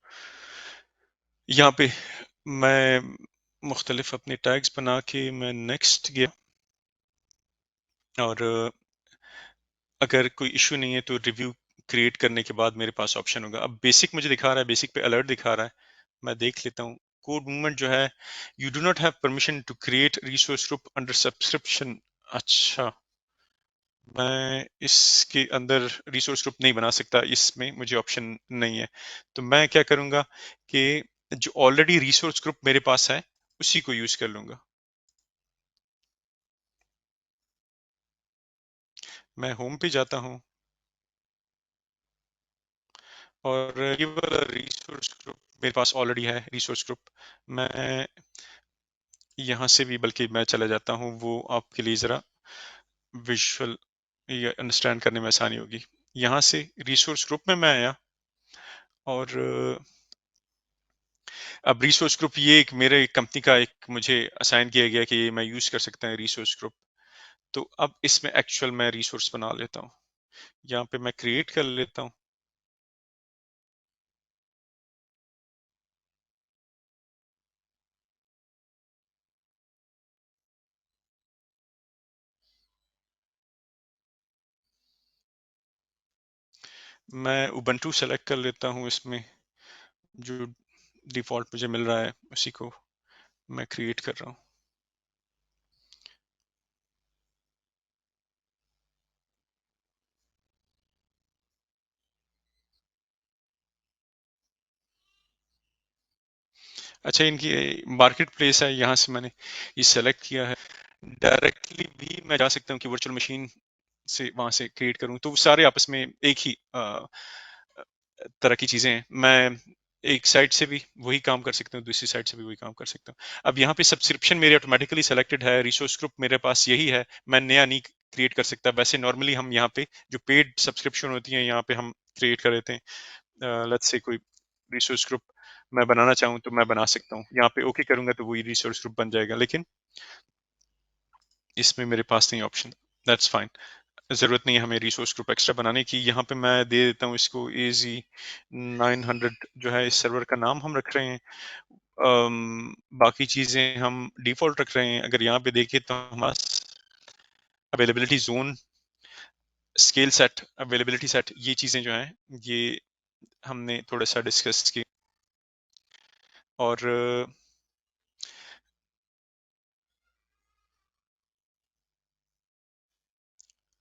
यहाँ पे मैं मुख्तलिफ अपने टैग्स बना के मैं नेक्स्ट गया, और अगर कोई इशू नहीं है तो रिव्यू क्रिएट करने के बाद मेरे पास ऑप्शन होगा। अब बेसिक मुझे दिखा रहा है, बेसिक पे अलर्ट दिखा रहा है, मैं देख लेता हूँ। कोड मूवमेंट जो है, you do not have permission to create resource group under subscription. अच्छा, मैं इसके अंदर रिसोर्स ग्रुप नहीं बना सकता, इसमें मुझे ऑप्शन नहीं है। तो मैं क्या करूंगा कि जो ऑलरेडी रिसोर्स ग्रुप मेरे पास है उसी को यूज कर लूंगा। मैं होम पे जाता हूँ और ये वाला रिसोर्स ग्रुप मेरे पास ऑलरेडी है, रिसोर्स ग्रुप। मैं यहाँ से भी, बल्कि मैं चला जाता हूँ, वो आपके लिए ज़रा विजुअल ये अंडरस्टैंड करने में आसानी होगी। यहाँ से रिसोर्स ग्रुप में मैं आया, और अब रिसोर्स ग्रुप ये एक मेरे कंपनी का एक मुझे असाइन किया गया कि ये मैं यूज कर सकता हूँ रिसोर्स ग्रुप। तो अब इसमें एक्चुअल मैं रिसोर्स बना लेता हूँ, यहाँ पे मैं क्रिएट कर लेता हूँ। मैं उबंटू सेलेक्ट कर लेता हूँ, इसमें जो डिफॉल्ट मुझे मिल रहा है उसी को मैं क्रिएट कर रहा हूँ। अच्छा, इनकी मार्केट प्लेस है, यहाँ से मैंने ये सेलेक्ट किया है। डायरेक्टली भी मैं जा सकता हूँ कि वर्चुअल मशीन से वहां से क्रिएट करूँ, तो सारे आपस में एक ही तरह की चीजें हैं। मैं एक साइड से भी वही काम कर सकता हूँ, दूसरी साइड से भी वही काम कर सकता हूँ। अब यहाँ पे सब्सक्रिप्शन मेरे ऑटोमेटिकली सेलेक्टेड है, रिसोर्स ग्रुप मेरे पास यही है, मैं नया नहीं क्रिएट कर सकता। वैसे नॉर्मली हम यहाँ पे जो पेड सब्सक्रिप्शन होती है यहाँ पे हम क्रिएट कर देते हैं। लेट्स से कोई रिसोर्स ग्रुप मैं बनाना चाहूँ तो मैं बना सकता हूँ, यहाँ पे ओके करूंगा तो वही रिसोर्स ग्रुप बन जाएगा, लेकिन इसमें मेरे पास नहीं ऑप्शन। दैट्स फाइन, जरूरत नहीं है हमें रिसोर्स ग्रुप एक्स्ट्रा बनाने की। यहाँ पे मैं दे देता हूँ इसको AZ900 जो है इस सर्वर का नाम हम रख रहे हैं। बाकी चीजें हम डिफॉल्ट रख रहे हैं। अगर यहाँ पे देखें तो हमारा availability zone, scale set, availability set, ये चीजें जो हैं ये हमने थोड़ा सा डिस्कस की। और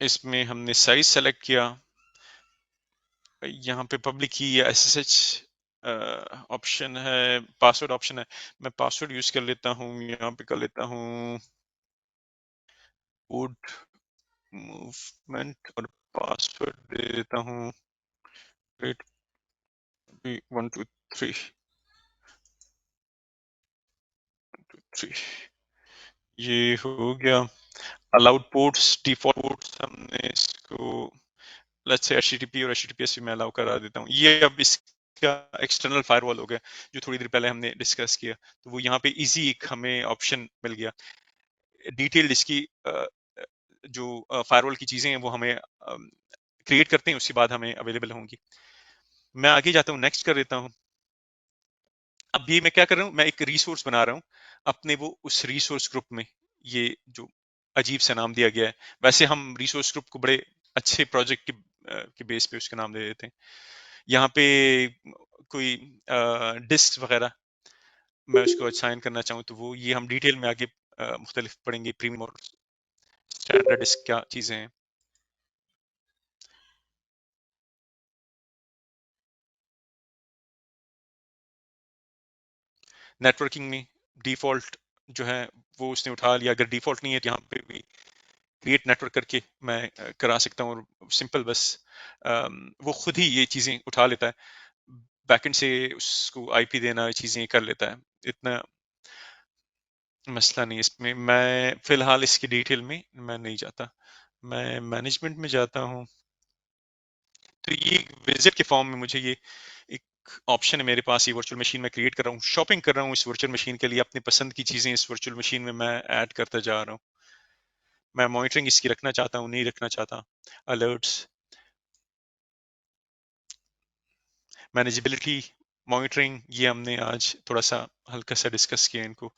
इसमें हमने साइज सेलेक्ट किया। यहाँ पे पब्लिक की या SSH ऑप्शन है, पासवर्ड ऑप्शन है। मैं पासवर्ड यूज कर लेता हूँ, यहाँ पे कर लेता हूँ वुड मूवमेंट और पासवर्ड दे देता हूँ 8 1 2 3 3। ये हो गया। अलाउड पोर्ट्स, डिफॉल्ट पोर्ट्स हमने इसको लेट्स से HTTP और HTTPS भी मैं अलाउ करा देता हूँ। ये अब इसका एक्सटर्नल फायरवॉल हो गया जो थोड़ी देर पहले हमने डिस्कस किया, तो वो यहाँ पे इजी एक हमें ऑप्शन मिल गया। डिटेल्ड इसकी जो फायरवॉल की चीजें हैं वो हमें क्रिएट करते हैं, उसके बाद हमें अवेलेबल होंगी। मैं आगे जाता हूँ, नेक्स्ट कर देता हूँ। अब ये मैं क्या कर रहा हूँ, मैं एक रिसोर्स बना रहा हूँ अपने वो उस रिसोर्स ग्रुप में। ये जो अजीब सा नाम दिया गया है, वैसे हम रिसोर्स ग्रुप को बड़े अच्छे प्रोजेक्ट के बेस पे उसका नाम दे देते हैं। यहाँ पे कोई डिस्क वगैरह मैं उसको असाइन करना चाहूँ तो वो ये हम डिटेल में आगे मुख्तलिफ पढ़ेंगे, प्रीमियम और स्टैंडर्ड डिस्क क्या चीजें हैं। नेटवर्किंग में डिफॉल्ट जो है वो उसने उठा लिया। अगर डिफॉल्ट नहीं है तो यहाँ पे भी क्रिएट नेटवर्क करके मैं करा सकता हूँ, और सिंपल बस वो खुद ही ये चीजें उठा लेता है, बैकएंड से उसको IP देना चीजें कर लेता है, इतना मसला नहीं इसमें। मैं फिलहाल इसकी डिटेल में मैं नहीं जाता, मैं मैनेजमेंट में जाता हूँ। तो ये विजिट के फॉर्म में मुझे ये एक ऑप्शन है मेरे पास, ये वर्चुअल मशीन मैं क्रिएट कर रहा हूँ, शॉपिंग कर रहा हूँ इस वर्चुअल मशीन के लिए, अपनी पसंद की चीजें इस वर्चुअल मशीन में मैं ऐड करता जा रहा हूँ। मैं मॉनिटरिंग इसकी रखना चाहता हूँ, नहीं रखना चाहता, अलर्ट्स, मैनेजेबिलिटी, मॉनिटरिंग, ये हमने आज थोड़ा सा हल्का सा डिस्कस किया इनको।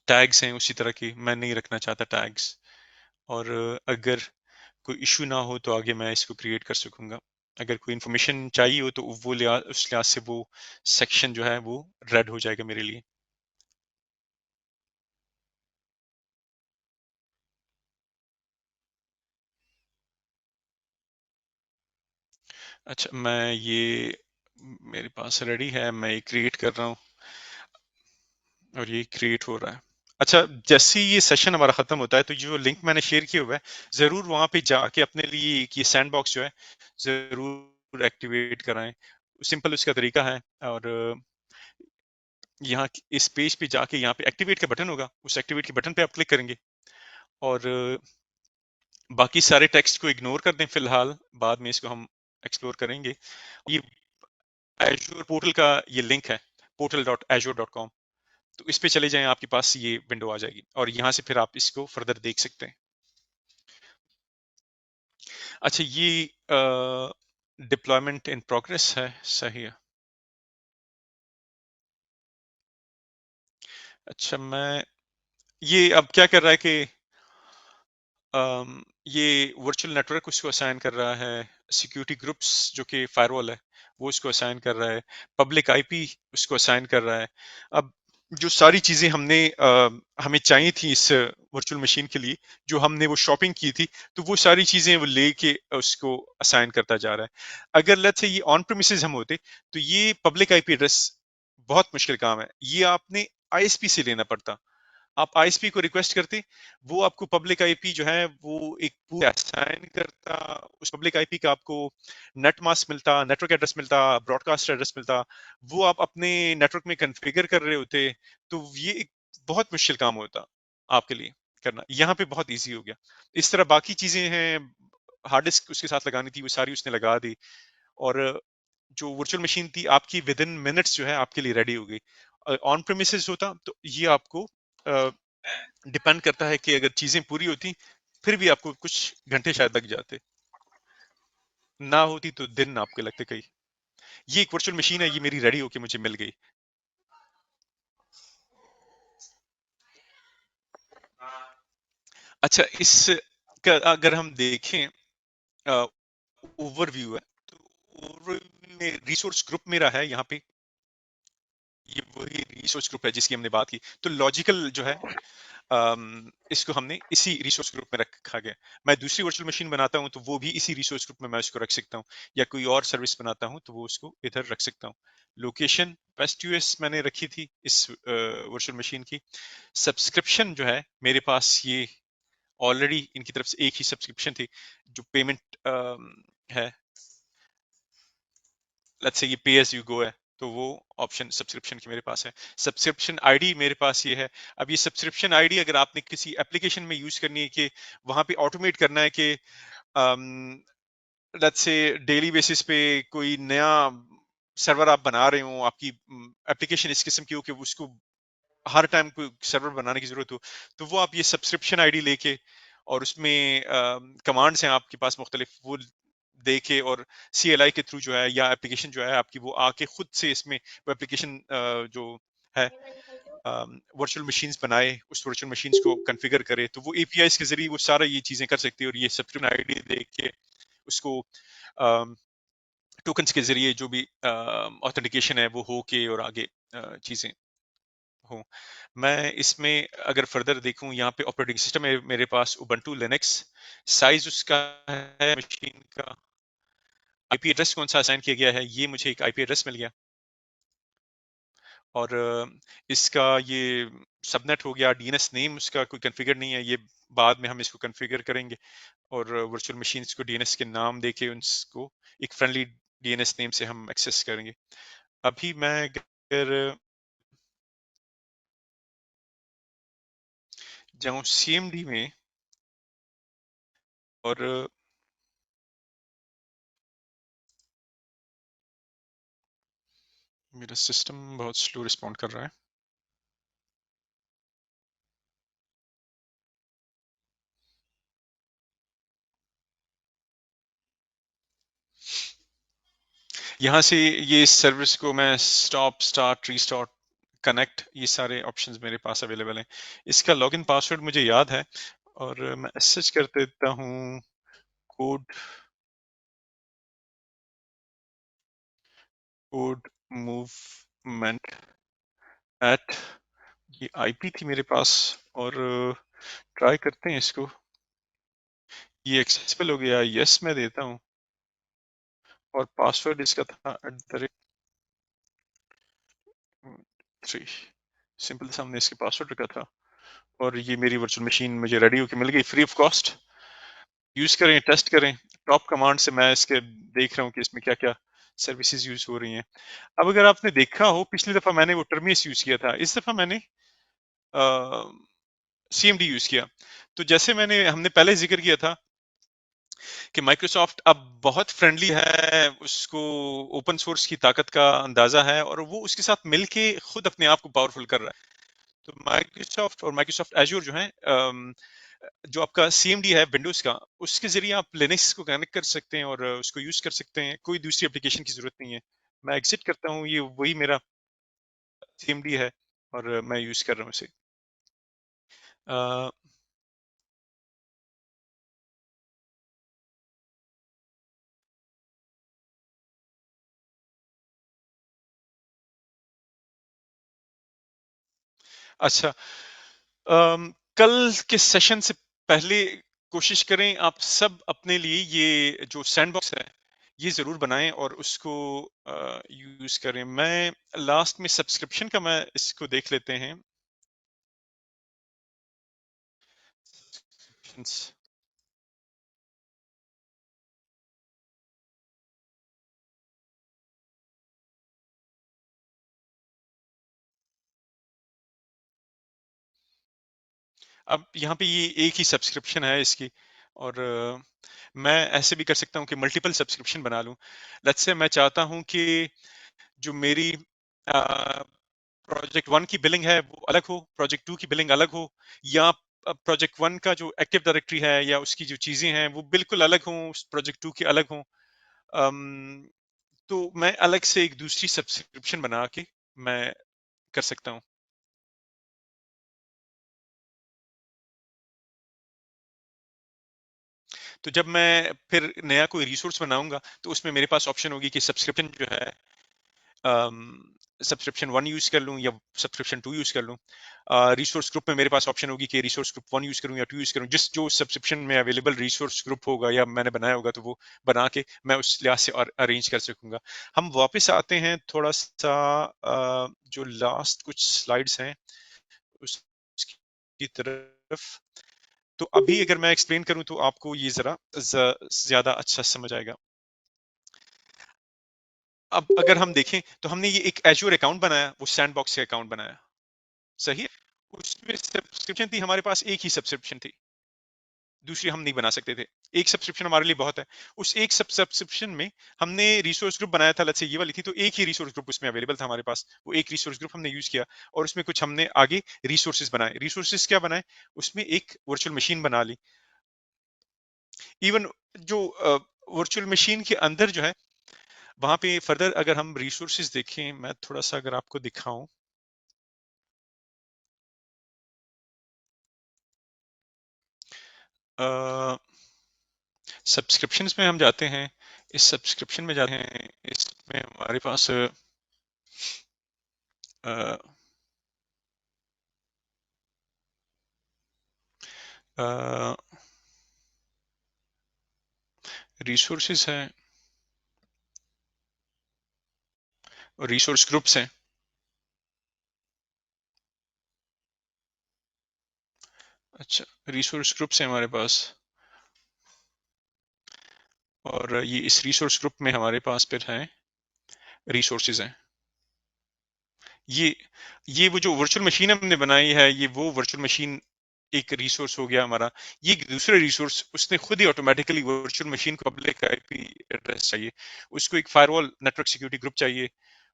टैग्स हैं उसी तरह की, मैं नहीं रखना चाहता टैग्स। और अगर कोई इशू ना हो तो आगे मैं इसको क्रिएट कर सकूंगा। अगर कोई इन्फॉर्मेशन चाहिए हो तो वो लिहाज उस लिहाज से वो सेक्शन जो है वो रेड हो जाएगा मेरे लिए। अच्छा, मैं ये मेरे पास रेडी है, मैं ये क्रिएट कर रहा हूँ और ये क्रिएट हो रहा है। अच्छा, जैसे ही ये सेशन हमारा खत्म होता है तो जो लिंक मैंने शेयर किया हुआ है जरूर वहां पे जाके अपने लिए ये सैंड बॉक्स जो है जरूर एक्टिवेट कराएं। सिंपल उसका तरीका है। और यहाँ इस पेज पे जाके यहाँ पे एक्टिवेट का बटन होगा, उस एक्टिवेट के बटन पे आप क्लिक करेंगे और बाकी सारे टेक्स्ट को इग्नोर कर दें फिलहाल, बाद में इसको हम एक्सप्लोर करेंगे। ये एजूर पोर्टल का ये लिंक है, portal.azure.com, तो इस पे चले जाएं, आपके पास ये विंडो आ जाएगी और यहाँ से फिर आप इसको फर्दर देख सकते हैं। अच्छा, ये डिप्लॉयमेंट इन प्रोग्रेस है, सही है। अच्छा, मैं ये अब क्या कर रहा है कि ये वर्चुअल नेटवर्क उसको असाइन कर रहा है सिक्योरिटी ग्रुप्स जो कि फायरवॉल है वो उसको असाइन कर रहा है, पब्लिक आईपी उसको असाइन कर रहा है। अब जो सारी चीजें हमें चाहिए थी इस वर्चुअल मशीन के लिए, जो हमने वो शॉपिंग की थी, तो वो सारी चीजें वो लेके उसको असाइन करता जा रहा है। अगर लेट्स से ये ऑन प्रीमिसेस हम होते, तो ये पब्लिक आईपी एड्रेस बहुत मुश्किल काम है, ये आपने आईएसपी से लेना पड़ता। आप आईएसपी को रिक्वेस्ट करते, वो आपको पब्लिक आईपी जो है वो एक पूरा असाइन करता, उस पब्लिक आईपी का आपको नेट मास्क मिलता, नेटवर्क एड्रेस मिलता, ब्रॉडकास्ट एड्रेस मिलता, वो आप अपने नेटवर्क में कॉन्फ़िगर कर रहे होते। तो ये एक बहुत मुश्किल काम होता आपके लिए करना, यहाँ पे बहुत इजी हो गया। इस तरह बाकी चीजें हैं, हार्ड डिस्क उसके साथ लगानी थी वो सारी उसने लगा दी, और जो वर्चुअल मशीन थी आपकी विद इन मिनट्स जो है आपके लिए रेडी हो गई। ऑन प्रेमिसेस होता तो ये आपको डिपेंड करता है कि अगर चीजें पूरी होती फिर भी आपको कुछ घंटे शायद लग जाते, ना होती तो दिन आपके लगते कई। ये एक वर्चुअल मशीन है, ये मेरी रेडी होके मुझे मिल गई। अच्छा, इस अगर हम देखें ओवरव्यू है, तो ओवरव्यू में रिसोर्स ग्रुप मेरा है यहाँ पे, ये वही रिसोर्स ग्रुप है जिसकी हमने बात की। तो लॉजिकल जो है इसको हमने इसी रिसोर्स ग्रुप में रखा गया। मैं दूसरी वर्चुअल मशीन बनाता हूं तो वो भी इसी रिसोर्स ग्रुप में मैं उसको रख सकता हूं, या कोई और सर्विस बनाता हूं तो वो उसको इधर रख सकता हूं। लोकेशन वेस्ट यूएस मैंने रखी थी इस वर्चुअल मशीन की। सब्सक्रिप्शन जो है मेरे पास ये ऑलरेडी इनकी तरफ से एक ही सब्सक्रिप्शन थी जो पेमेंट है, लेट्स से ये पे एज यू गो है, तो वो ऑप्शन सब्सक्रिप्शन की मेरे पास है। सब्सक्रिप्शन आईडी मेरे पास ये है। अब ये सब्सक्रिप्शन आईडी अगर आपने किसी एप्लीकेशन में यूज करनी है कि वहां पे ऑटोमेट करना है कि लेट्स से डेली बेसिस पे कोई नया सर्वर आप बना रहे हो, आपकी एप्लीकेशन इस किस्म की हो कि उसको हर टाइम कोई सर्वर बनाने की जरूरत हो, तो वो आप ये सब्सक्रिप्शन आईडी लेके और उसमें कमांड्स हैं आपके पास मुख्तलिफ, वो दे के और CLI के थ्रू जो है या एप्लीकेशन जो है आपकी वो आके खुद से इसमें वो एप्लीकेशन जो है वर्चुअल मशीन्स बनाए, उस वर्चुअल मशीन्स को कॉन्फ़िगर करे, तो वो APIs के जरिए वो सारा ये चीजें कर सकती है। और ये सब्सक्रिप्शन आईडी दे के उसको टोकन्स के जरिए जो भी ऑथेंटिकेशन है वो हो के और आगे चीजें हो। मैं इसमें अगर फर्दर देखूं, यहाँ पे ऑपरेटिंग सिस्टम है मेरे पास उबंटू लिनक्स, साइज उसका है मशीन का, आईपी एड्रेस कौन सा असाइन किया गया है, ये मुझे एक आईपी एड्रेस मिल गया, और इसका ये सबनेट हो गया। डीएनएस नेम उसका कोई कॉन्फ़िगर नहीं है, ये बाद में हम इसको कॉन्फ़िगर करेंगे, और वर्चुअल मशीन्स को डीएनएस के नाम देके उनको एक फ्रेंडली डीएनएस नेम से हम एक्सेस करेंगे। अभी मैं अगर जाऊं CMD में, और मेरा सिस्टम बहुत स्लो रिस्पॉन्ड कर रहा है। यहाँ से ये सर्विस को मैं स्टॉप, स्टार्ट, रीस्टार्ट, कनेक्ट, ये सारे ऑप्शंस मेरे पास अवेलेबल हैं। इसका लॉगिन पासवर्ड मुझे याद है, और मैं मैसेज कर देता हूँ कोड, कोड मूवमेंट एट, ये आईपी थी मेरे पास, और ट्राई करते हैं इसको। ये एक्सेसिबल हो गया, यस मैं देता हूँ, और पासवर्ड इसका था @3। सिंपल सा हमने इसके पासवर्ड रखा था, और ये मेरी वर्चुअल मशीन मुझे रेडी होके मिल गई फ्री ऑफ कॉस्ट। यूज करें, टेस्ट करें। टॉप कमांड से मैं इसके देख रहा हूँ कि इसमें क्या क्या सर्विसेज यूज हो रही हैं। अब अगर आपने देखा हो, पिछली दफा मैंने वो टर्मिनस यूज किया था, इस दफा मैंने CMD यूज किया। तो जैसे हमने पहले जिक्र किया था कि माइक्रोसॉफ्ट अब बहुत फ्रेंडली है, उसको ओपन सोर्स की ताकत का अंदाजा है, और वो उसके साथ मिलके खुद अपने आप को पावरफुल कर रहा है। तो माइक्रोसॉफ्ट और माइक्रोसॉफ्ट एज्योर जो है, जो आपका CMD है विंडोज का, उसके जरिए आप लिनक्स को कनेक्ट कर सकते हैं और उसको यूज कर सकते हैं, कोई दूसरी एप्लीकेशन की जरूरत नहीं है। मैं एग्जिट करता हूँ, ये वही मेरा CMD है, और मैं यूज कर रहा हूँ इसे। अच्छा, कल के सेशन से पहले कोशिश करें आप सब अपने लिए ये जो सैंडबॉक्स है ये जरूर बनाएं और उसको यूज करें। मैं लास्ट में सब्सक्रिप्शन का मैं इसको देख लेते हैं। Subscriptions। अब यहाँ पे ये एक ही सब्सक्रिप्शन है इसकी, और मैं ऐसे भी कर सकता हूँ कि मल्टीपल सब्सक्रिप्शन बना लूं। लेट्स से मैं चाहता हूं कि जो मेरी प्रोजेक्ट वन की बिलिंग है वो अलग हो, प्रोजेक्ट टू की बिलिंग अलग हो, या प्रोजेक्ट वन का जो एक्टिव डायरेक्टरी है या उसकी जो चीजें हैं वो बिल्कुल अलग हों, प्रोजेक्ट टू की अलग हों। अम, तो मैं अलग से एक दूसरी सब्सक्रिप्शन बना के मैं कर सकता हूँ। तो जब मैं फिर नया कोई रिसोर्स बनाऊंगा तो उसमें मेरे पास ऑप्शन होगी कि सब्सक्रिप्शन जो है सब्सक्रिप्शन वन यूज कर लूं या सब्सक्रिप्शन टू यूज कर लूं। रिसोर्स ग्रुप में मेरे पास ऑप्शन होगी कि रिसोर्स ग्रुप वन यूज करूं या टू यूज करूं, जिस जो सब्सक्रिप्शन में अवेलेबल रिसोर्स ग्रुप होगा या मैंने बनाया होगा तो वो बना के मैं उस लिहाज से और अरेंज कर सकूंगा। हम वापस आते हैं थोड़ा सा जो लास्ट कुछ स्लाइड्स हैं उसकी तरफ। तो अभी अगर मैं एक्सप्लेन करूं तो आपको ये जरा ज्यादा अच्छा समझ आएगा। अब अगर हम देखें तो हमने ये एक एज्योर अकाउंट बनाया, वो सैंडबॉक्स से अकाउंट बनाया, सही है। उसमें सब्सक्रिप्शन थी, हमारे पास एक ही सब्सक्रिप्शन थी, दूसरी हम नहीं बना सकते थे। एक सब्सक्रिप्शन हमारे लिए बहुत है। उस एक सब्सक्रिप्शन में हमने रिसोर्स ग्रुप बनाया था, लेट्स से ये वाली थी, तो एक ही रिसोर्स ग्रुप उसमें अवेलेबल था हमारे पास। वो एक रिसोर्स ग्रुप हमने यूज किया और उसमें कुछ हमने आगे रिसोर्सेज बनाए। रिसोर्सेज क्या बनाए, उसमें एक वर्चुअल मशीन बना ली। इवन जो वर्चुअल मशीन के अंदर जो है वहां पे फर्दर अगर हम रिसोर्सेज देखें, मैं थोड़ा सा अगर आपको दिखाऊं, सब्सक्रिप्शंस में हम जाते हैं, इस सब्सक्रिप्शन में जाते हैं, इसमें हमारे पास रिसोर्सेज हैं और रिसोर्स ग्रुप्स हैं। अच्छा, रिसोर्स ग्रुप्स हैं हमारे पास, और ये इस रिसोर्स ग्रुप में हमारे पास फिर हैं रिसोर्सेज हैं। ये ये वो जो वर्चुअल मशीन हमने बनाई है, ये वो वर्चुअल मशीन एक रिसोर्स हो गया हमारा। ये एक दूसरा रिसोर्स उसने खुद ही ऑटोमेटिकली वर्चुअल मशीन को पब्लिक आईपी एड्रेस चाहिए, उसको एक फायरवॉल नेटवर्क सिक्योरिटी ग्रुप चाहिए,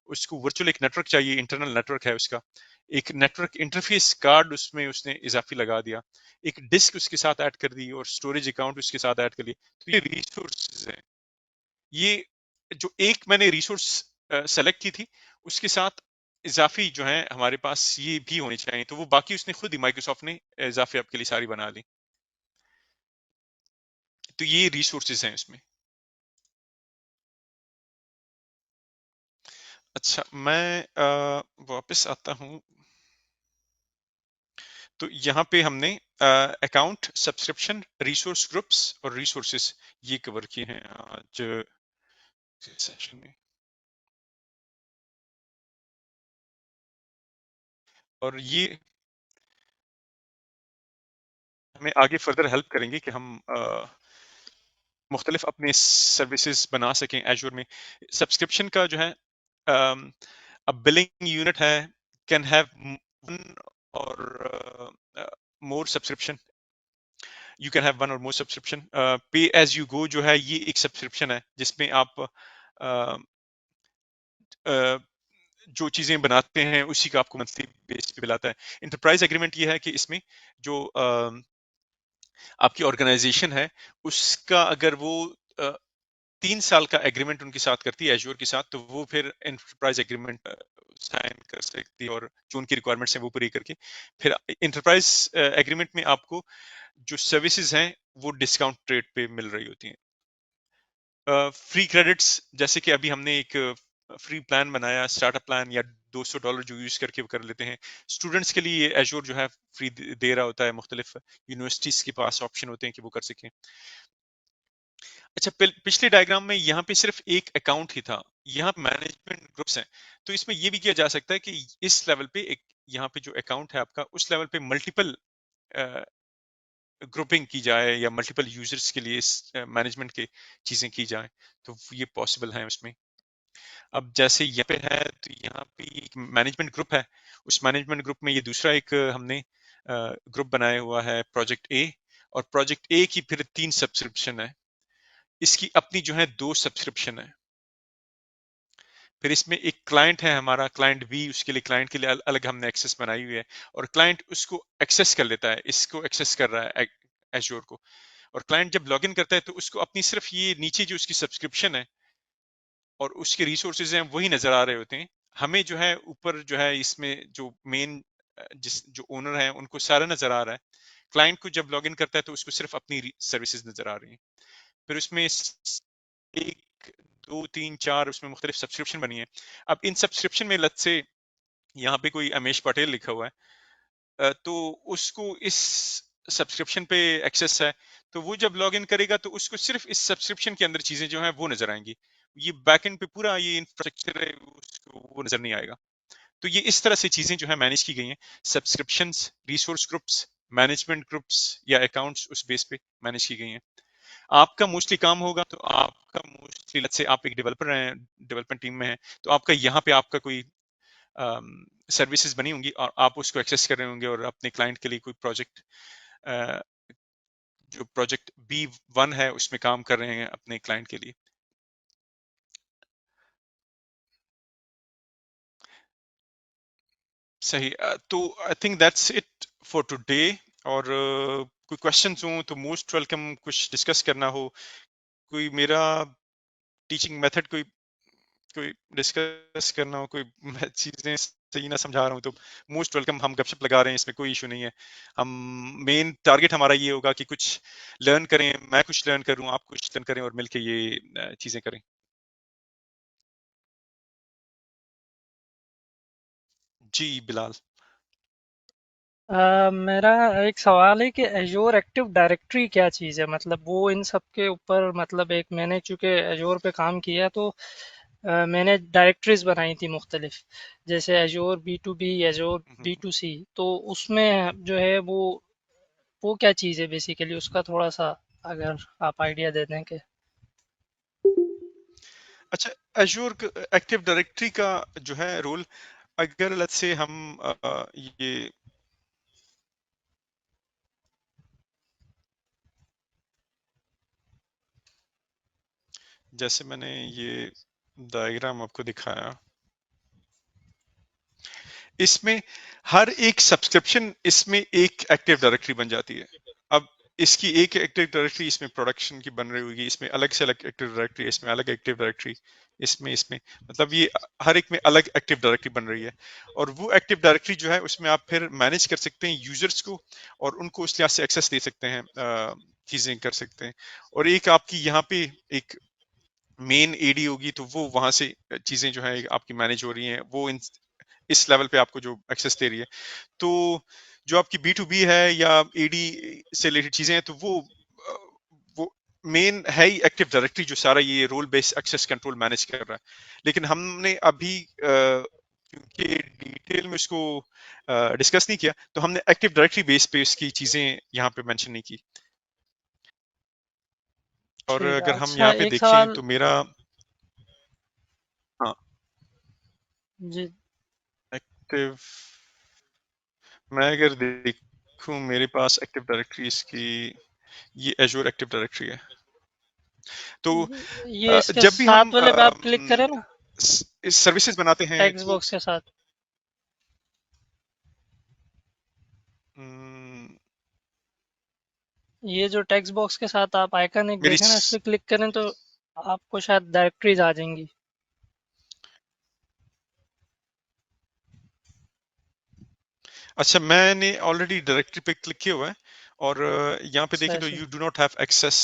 उसको वर्चुअल एक नेटवर्क चाहिए, इंटरनल नेटवर्क है उसका, एक नेटवर्क इंटरफेस कार्ड उसमें उसने इजाफी लगा दिया, एक डिस्क उसके साथ ऐड कर दी और स्टोरेज अकाउंट उसके साथ ऐड कर लिया। तो ये रिसोर्स है। ये जो एक मैंने रिसोर्स सेलेक्ट की थी उसके साथ इजाफी जो है हमारे पास ये भी होनी चाहिए, तो वो बाकी उसने खुद ही माइक्रोसॉफ्ट ने इजाफी आपके लिए सारी बना ली। तो ये रिसोर्सेज हैं इसमें। अच्छा, मैं वापस आता हूँ। तो यहाँ पे हमने अकाउंट, सब्सक्रिप्शन, रिसोर्स ग्रुप्स और रिसोर्सेज ये कवर किए हैं आज सेशन में। और ये हमें आगे फर्दर हेल्प करेंगे कि हम मुख्तलिफ अपने सर्विसेज बना सकें एजूर में। सब्सक्रिप्शन का जो है अब बिलिंग यूनिट है, can have one or more subscription, you can have one or more subscription. Pay as you go जो है ये एक सब्सक्रिप्शन है जिसमें आप जो चीजें बनाते हैं उसी का आपको मंथली बेस पे मिलाता है। इंटरप्राइज एग्रीमेंट ये है कि इसमें जो आपकी ऑर्गेनाइजेशन है उसका अगर वो 3 साल का एग्रीमेंट उनके साथ करती है एजूर के साथ, तो वो फिर एंटरप्राइज एग्रीमेंट साइन कर सकती है और जो उनकी रिक्वायरमेंट्स हैं वो पूरी करके फिर एंटरप्राइज एग्रीमेंट में आपको जो सर्विसेज हैं वो डिस्काउंट रेट पे मिल रही होती हैं। फ्री क्रेडिट्स, जैसे कि अभी हमने एक फ्री प्लान बनाया, स्टार्टअप प्लान या $200 जो यूज करके वो कर लेते हैं। स्टूडेंट्स के लिए एजोर जो है फ्री दे रहा होता है, मुख्तलिफ यूनिवर्सिटीज के पास ऑप्शन होते हैं कि वो कर सकें। अच्छा, पिछले डायग्राम में यहाँ पे सिर्फ एक अकाउंट ही था, यहाँ मैनेजमेंट ग्रुप्स हैं, तो इसमें ये भी किया जा सकता है कि इस लेवल पे एक यहाँ पे जो अकाउंट है आपका, उस लेवल पे मल्टीपल ग्रुपिंग की जाए या मल्टीपल यूजर्स के लिए मैनेजमेंट के चीजें की जाए, तो ये पॉसिबल है उसमें। अब जैसे यहाँ पे है, तो यहाँ पे एक मैनेजमेंट ग्रुप है, उस मैनेजमेंट ग्रुप में ये दूसरा एक हमने ग्रुप बनाया हुआ है, प्रोजेक्ट ए। और प्रोजेक्ट ए की फिर 3 सब्सक्रिप्शन है, इसकी अपनी जो है 2 सब्सक्रिप्शन है। फिर इसमें एक क्लाइंट है हमारा, क्लाइंट बी, उसके लिए क्लाइंट के लिए अलग हमने एक्सेस बनाई हुई है, और क्लाइंट उसको एक्सेस कर लेता है, इसको एक्सेस कर रहा है एजोर को। और क्लाइंट जब लॉगिन करता है तो उसको अपनी सिर्फ ये नीचे जो उसकी सब्सक्रिप्शन है और उसके रिसोर्सेज हैं वही नजर आ रहे होते हैं। हमें जो है ऊपर जो है इसमें जो मेन जिस जो ओनर है उनको सारा नजर आ रहा है। क्लाइंट को जब लॉगिन करता है तो उसको सिर्फ अपनी सर्विसेज नजर आ रही हैं। फिर उसमें एक, दो, तीन, चार उसमें मुख्तलिफ सब्सक्रिप्शन बनी है। अब इन सब्सक्रिप्शन में लत से यहाँ पे कोई अमेश पटेल लिखा हुआ है, तो उसको इस सब्सक्रिप्शन पे एक्सेस है, तो वो जब लॉग इन करेगा तो उसको सिर्फ इस सब्सक्रिप्शन के अंदर चीजें जो हैं वो नजर आएंगी। ये बैकएंड पे पूरा ये इंफ्रास्ट्रक्चर है, उसको वो नजर नहीं आएगा। तो ये इस तरह से चीजें जो है मैनेज की गई हैं, subscriptions, resource groups, management groups या अकाउंट्स, उस बेस पे मैनेज की गई हैं। आपका मोस्टली काम होगा, तो आपका मोस्टली लेट्स से आप एक डेवलपर हैं, डेवलपमेंट टीम में हैं, तो आपका यहाँ पे आपका कोई सर्विसेज बनी होंगी और आप उसको एक्सेस कर रहे होंगे और अपने क्लाइंट के लिए कोई प्रोजेक्ट, जो प्रोजेक्ट B1 है उसमें काम कर रहे हैं अपने क्लाइंट के लिए। सही। तो I think that's it for today. और कोई क्वेश्चंस हो तो मोस्ट वेलकम, कुछ डिस्कस करना हो, कोई मेरा टीचिंग मेथड कोई कोई डिस्कस करना हो, कोई मैं चीजें सही ना समझा रहा हूँ तो मोस्ट वेलकम, हम गपशप लगा रहे हैं, इसमें कोई इशू नहीं है। हम मेन टारगेट हमारा ये होगा कि कुछ लर्न करें, मैं कुछ लर्न करूं, आप कुछ लर्न करें और मिलके ये चीजें करें। जी बिलाल। मेरा एक सवाल है कि एजोर एक्टिव डायरेक्टरी क्या चीज़ है, मतलब वो इन सब के ऊपर, मतलब एक मैंने चूंकि एजोर पे काम किया तो मैंने डायरेक्टरीज बनाई थी मुख्तलिफ, जैसे एजोर B2B, एजोर B2C। तो उसमें जो है वो क्या चीज़ है बेसिकली, उसका थोड़ा सा अगर आप आइडिया दे दें कि। अच्छा, एजूर एक्टिव डायरेक्टरी का जो है रोल, अगर लेट्स से हम ये जैसे मैंने ये डायग्राम आपको दिखाया, इसमें हर एक सब्सक्रिप्शन इसमें एक एक्टिव डायरेक्टरी बन जाती है। अब इसकी एक एक्टिव डायरेक्टरी इसमें प्रोडक्शन की बन रही होगी, इसमें अलग से अलग एक्टिव डायरेक्टरी, इसमें अलग एक्टिव डायरेक्टरी, इसमें मतलब ये हर एक में अलग एक्टिव डायरेक्टरी बन रही है। और वो एक्टिव डायरेक्टरी जो है उसमें आप फिर मैनेज कर सकते हैं यूजर्स को, और उनको उस लिहाज से एक्सेस दे सकते हैं, चीजें कर सकते हैं। और एक आपकी यहाँ पे एक मेन एडी होगी, तो वो वहां से चीजें जो है आपकी मैनेज हो रही हैं, वो इस लेवल पे आपको जो एक्सेस दे रही है। तो जो आपकी B2B है या एडी से रिलेटेड चीजें हैं, तो वो मेन है ही एक्टिव डायरेक्टरी, जो सारा ये role based access control manage कर रहा है। लेकिन हमने अभी क्योंकि डिटेल में इसको डिस्कस नहीं किया, तो हमने एक्टिव डायरेक्टरी बेस पे इसकी चीजें यहाँ पे मेंशन नहीं की। और ठीक है। अगर हम अच्छा, यहाँ पे एक देखें सवाल। तो मेरा, हाँ, जी। एक्टिव, मैं अगर देखूं मेरे पास एक्टिव डायरेक्टरी इसकी, ये एजूर एक्टिव डायरेक्टरी है। तो ये इसके जब भी हम साथ वाले पे आप क्लिक करें ना, सर्विसेज बनाते हैं टेक्स्ट तो बॉक्स के साथ। हम्म, ये जो टेक्स्ट बॉक्स के साथ आप आइकन एक मेरी देखें ना, इस पे क्लिक करें तो आपको शायद डायरेक्टरीज आ जाएंगी। अच्छा, मैंने ऑलरेडी डायरेक्टरी पे क्लिक किया हुआ है, और यहाँ पे देखें सही तो सही you do not have access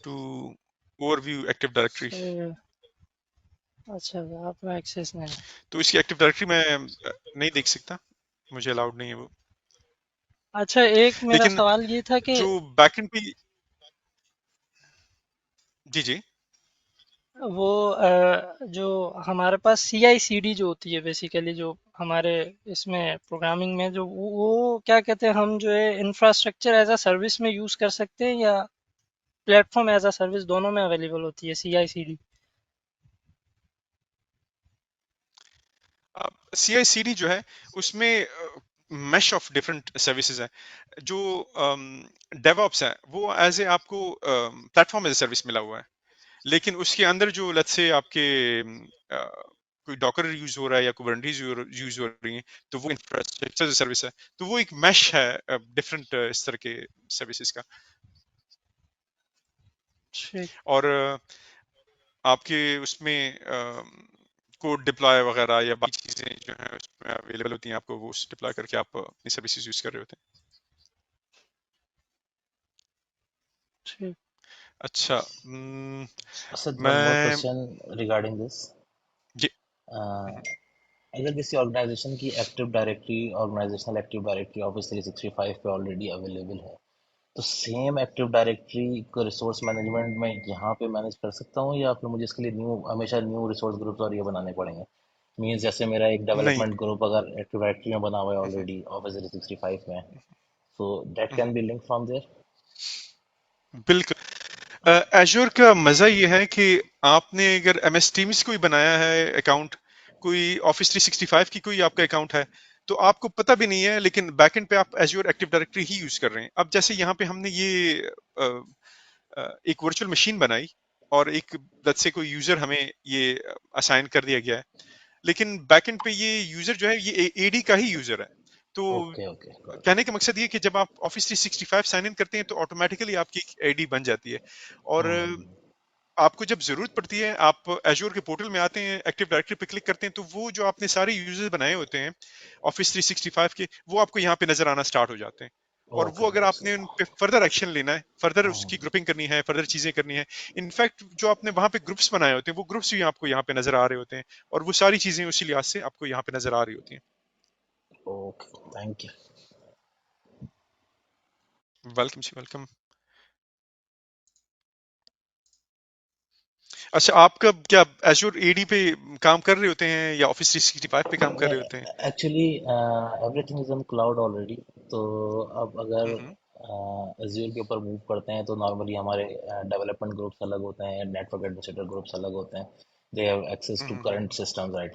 to overview Active Directory. सही है। अच्छा, आपका एक्सेस नहीं है। तो इसकी एक्टिव डायरेक्टरी मैं नहीं देख सकता, मुझे अलाउड नहीं है वो। अच्छा, एक मेरा लेकिन सवाल ये था कि जो बैकएंड पे, जी जी। वो जो हमारे पास सी आई सी डी जो होती है बेसिकली, जो हमारे इसमें प्रोग्रामिंग में जो वो क्या कहते हैं, हम जो है इंफ्रास्ट्रक्चर एज अ सर्विस में यूज कर सकते हैं या प्लेटफॉर्म एज अ सर्विस, दोनों में अवेलेबल होती है सी आई सी डी? सी आई सी डी जो है उसमें मैश ऑफ डिफरेंट सर्विसेज है। जो डेवऑप्स है वो एज ए आपको प्लेटफॉर्म एज ए सर्विस मिला हुआ है, लेकिन उसके अंदर जो लेट्स से आपके कोई डॉकर यूज हो रहा है या कुबरनीज यूज हो रही है, तो वो इंफ्रास्ट्रक्चर सर्विस है। तो वो एक मैश है डिफरेंट इस तरह के सर्विसेज का। ठीक। और आपके उसमें कोड डिप्लॉय वगैरह या बाकी चीजें जो है उसमें अवेलेबल होती हैं, आपको वो डिप्लॉय करके आप अपनी सर्विसेज यूज कर रहे होते हैं। ठीक। अच्छा। Asad, one more मैं question regarding this. ये Uh, अगर किसी ऑर्गेनाइजेशन की Active Directory, organisational Active Directory Office 365 पे ऑलरेडी अवेलेबल है, तो सेम एक्टिव डायरेक्टरी को रिसोर्स मैनेजमेंट में यहाँ पे मैनेज कर सकता हूँ, या फिर मुझे इसके लिए न्यू, हमेशा न्यू रिसोर्स ग्रुप्स और ये बनाने पड़ेंगे? मीन्स जैसे मेरा एक नहीं। डेवलपमेंट ग्रुप अगर एक्टिव डायरेक्टरी में बना हुआ है हम्म, ऑलरेडी ऑफिस 365 में, so that hmm, can be link from there. बिल्कुल। एजूर का मजा ये है कि आपने अगर एमएस टीम्स कोई बनाया है अकाउंट, कोई ऑफिस 365 की कोई आपका अकाउंट है, तो आपको पता भी नहीं है, लेकिन बैकएंड पे आप एजूर एक्टिव डायरेक्टरी ही यूज कर रहे हैं। अब जैसे यहाँ पे हमने ये एक वर्चुअल मशीन बनाई और एक लेट्स से कोई यूजर हमें ये असाइन कर दिया गया है, लेकिन बैकएंड पे ये यूजर जो है ये एडी का ही यूजर है। तो ओके ओके, गॉट कहने का मकसद ये है कि जब आप ऑफिस 365 साइन इन करते हैं तो ऑटोमेटिकली आपकी आईडी बन जाती है। और इट। आपको जब जरूरत पड़ती है आप एजूर के पोर्टल में आते हैं, एक्टिव डायरेक्टरी पे क्लिक करते हैं, तो वो जो आपने सारे यूजर्स बनाए होते हैं ऑफिस 365 के, वो आपको यहाँ पे नजर आना स्टार्ट हो जाते हैं। और ओके वो अगर ओके। आपने उन पे फर्दर एक्शन लेना है, फर्दर उसकी ग्रुपिंग करनी है, फर्दर चीजें करनी है, इनफैक्ट जो आपने वहां पे ग्रुप्स बनाए होते हैं वो ग्रुप्स भी आपको यहाँ पे नजर आ रहे होते हैं। और वो सारी चीजें उसी लिहाज से आपको यहाँ पे नजर आ रही होती ओके, थैंक यू। हैं। वेलकम जी, वेलकम। अच्छा, आपका क्या एजूर एडी पे काम कर रहे होते हैं या ऑफिस 365 पे काम कर रहे होते हैं? Actually everything is on cloud already. तो अब अगर हम्म, Azure के ऊपर मूव करते हैं तो नॉर्मली हमारे डेवलपमेंट ग्रुप्स अलग होते हैं, नेटवर्क एडमिनिस्ट्रेटर ग्रुप्स अलग होते हैं, they have access to hmm, current systems, right?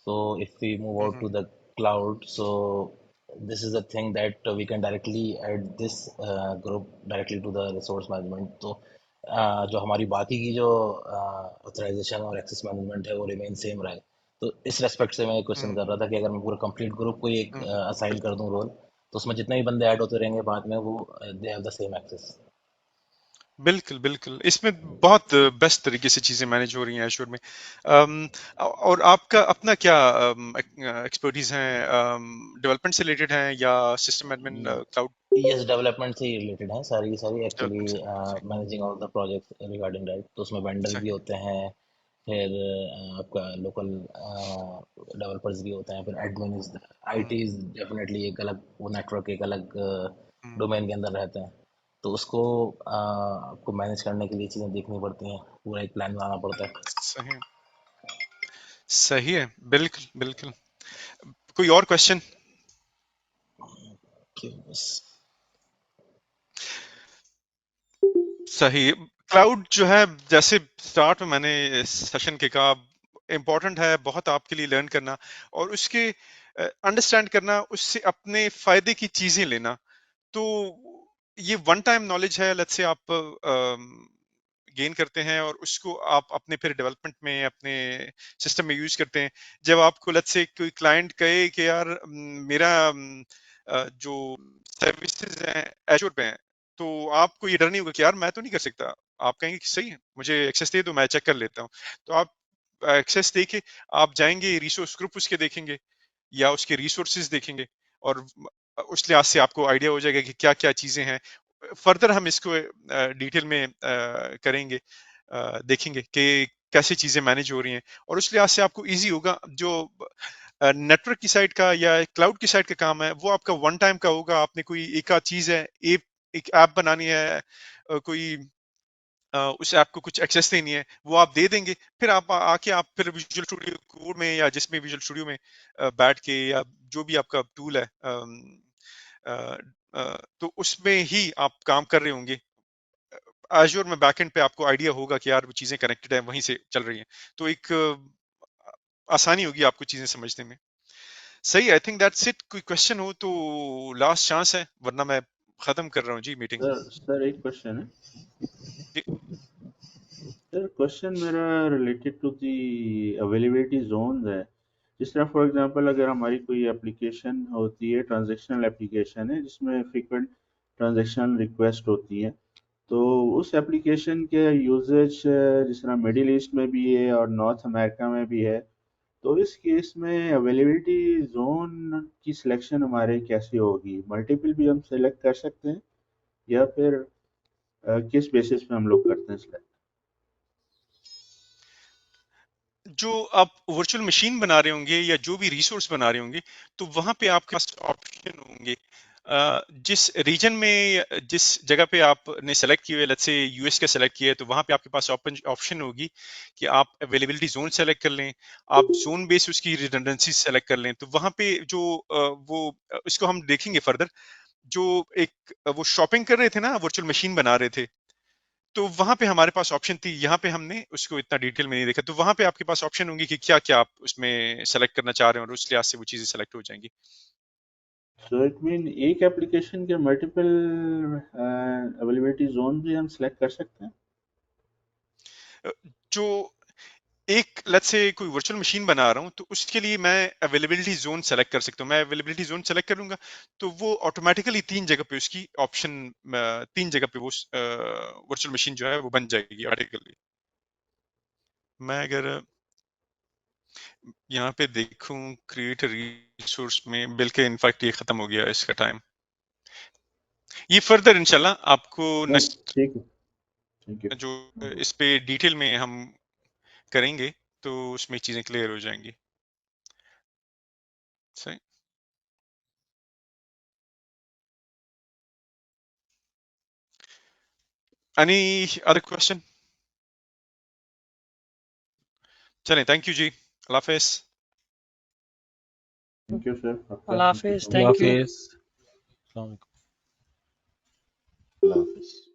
So if we move out हम्म, to the cloud, so this is a thing that we can directly add this group directly to the resource management. तो जो हमारी बाकी की जो authorisation और access management है वो रिमेन सेम रहे। तो इस रेस्पेक्ट से मैं क्वेश्चन हम्म, कर रहा था कि अगर मैं पूरा कंप्लीट ग्रुप को एक हम्म, असाइन कर दूं रोल, तो उसमें जितने भी बंदे ऐड होते रहेंगे बाद में वो they have the same access. बिल्कुल बिल्कुल, इसमें बहुत बेस्ट तरीके से चीजें मैनेज हो रही हैं एश्योर में। और आपका अपना क्या एक्सपर्टीज है, डेवलपमेंट से रिलेटेड है या system admin cloud yes, development से ही रिलेटेड है सारी की सारी एक्चुअली। डेवलपमेंट से? सही। Managing all the projects regarding that, तो उसमें वेंडर्स भी सही। होते हैं, फिर आपका लोकल डेवलपर्स भी होते हैं, फिर admin, IT hmm, is definitely एक अलग, वो नेटवर्क एक अलग हम्म, डोमेन के अंदर रहते हैं। तो उसको आपको मैनेज करने के लिए चीज़ें देखनी पड़ती हैं, पूरा एक प्लान बनाना पड़ता है। सही है। सही है, बिल्कुल बिल्कुल। कोई और क्वेश्चन? कि बस। सही। क्लाउड जो है, जैसे स्टार्ट में मैंने इस सेशन के कहा, इम्पोर्टेंट है बहुत आपके लिए लर्न करना और उसके अंडरस्टैंड करना, उससे अपने फायदे की चीजें लेना। तो ये वन टाइम नॉलेज है, लेट्स से आप गेन करते हैं और उसको आप अपने फिर डेवलपमेंट में अपने सिस्टम में यूज करते हैं। जब आपको लेट्स से कोई क्लाइंट कहे कि यार मेरा जो सर्विसेज हैं एजूर पे हैं, तो आपको ये डर नहीं होगा कि यार मैं तो नहीं कर सकता। आप कहेंगे कि सही है, मुझे एक्सेस दे दो, मैं चेक कर लेता हूँ। तो आप एक्सेस देके आप जाएंगे, रिसोर्स ग्रुप उसके देखेंगे या उसके रिसोर्सेज देखेंगे, और उस लिहाज से आपको आइडिया हो जाएगा कि क्या क्या चीजें हैं। फर्दर हम इसको डिटेल में करेंगे। देखेंगे कि कैसे चीजें मैनेज हो रही हैं, और उस लिहाज से आपको इजी होगा। जो नेटवर्क की साइड का या क्लाउड की साइड का काम है वो आपका वन टाइम का होगा। आपने कोई एक आध चीज है, एक ऐप बनानी है, कोई उस ऐप को कुछ एक्सेस देनी है, वो आप दे देंगे। फिर आप आके आप फिर विजुअल स्टूडियो कोड में या जिसमें विजुअल स्टूडियो में बैठ के, या जो भी आपका टूल है, तो उसमें ही आप काम कर रहे होंगे। एज़्योर में बैकएंड पे आपको आइडिया होगा कि यार वो चीजें कनेक्टेड है, वहीं से चल रही हैं, तो एक आसानी होगी आपको चीजें समझने में। सही, आई थिंक दैट्स इट। कोई क्वेश्चन हो तो लास्ट चांस है, वरना मैं खत्म कर रहा हूँ जी मीटिंग। सर एक क्वेश्चन है जी, सर। क्वेश्चन मेरा related to the availability zone है। जिस तरह फॉर एग्जांपल अगर हमारी कोई एप्लीकेशन होती है, ट्रांजैक्शनल एप्लीकेशन है जिसमें फ्रीक्वेंट ट्रांजैक्शनल रिक्वेस्ट होती है, तो उस एप्लीकेशन के यूजेज जिस तरह मिडिल ईस्ट में भी है और नॉर्थ अमेरिका में भी है, तो इस केस में अवेलेबिलिटी जोन की सिलेक्शन हमारे कैसी होगी? मल्टीपल भी हम सेलेक्ट कर सकते हैं या फिर किस बेसिस पे हम लोग करते हैं सिलेक्ट? जो आप वर्चुअल मशीन बना रहे होंगे या जो भी रिसोर्स बना रहे होंगे, तो वहां पे आपके पास ऑप्शन होंगे। जिस रीजन में, जिस जगह पे आपने सेलेक्ट किया है, लेट्स से यूएस का सेलेक्ट किया है, तो वहां पे आपके पास ऑप्शन होगी कि आप अवेलेबिलिटी जोन सेलेक्ट कर लें, आप जोन बेस उसकी रिडंडेंसी सेलेक्ट कर लें। तो वहां पे जो इसको हम देखेंगे फर्दर। जो एक वो शॉपिंग कर रहे थे ना, वर्चुअल मशीन बना रहे थे, तो वहां पे हमारे पास ऑप्शन थी। यहाँ पे हमने उसको इतना डिटेल में नहीं देखा, तो वहां पे आपके पास ऑप्शन होंगे कि क्या क्या आप उसमें सेलेक्ट करना चाह रहे हैं, और उस लिहाज से वो चीजें सेलेक्ट हो जाएंगी। सो इट मीन एक एप्लीकेशन के मल्टीपल अवेलेबिलिटी जोन भी हम सेलेक्ट कर सकते हैं? जो एक लेट्स से कोई वर्चुअल मशीन बना रहा हूँ, तो उसके लिए मैं अवेलेबिलिटी जोन सेलेक्ट कर सकता हूँ। मैं अवेलेबिलिटी जोन सेलेक्ट करूंगा, तो वो ऑटोमेटिकली तीन जगह पे उसकी ऑप्शन, तीन जगह पे वो वर्चुअल मशीन जो है वो बन जाएगी ऑटोमेटिकली। मैं अगर यहाँ पे देखूं क्रिएट रिसोर्स में, बल्कि इनफैक्ट ये खत्म हो गया है इसका टाइम। ये फर्दर इंशाल्लाह आपको हाँ, नेक्स्ट ठीक है। Thank you. जो इस पे डिटेल में हम करेंगे, तो उसमें चीजें क्लियर हो जाएंगी। सही। Any other question? चलें, थैंक यू जी, अल्लाह हाफिज। थैंक यू सर, आपका अल्लाह थैंक यू हाफिज, सो अल्लाह मच। Thank you. हाफिज। अस्सलाम वालेकुम। अल्लाह हाफिज।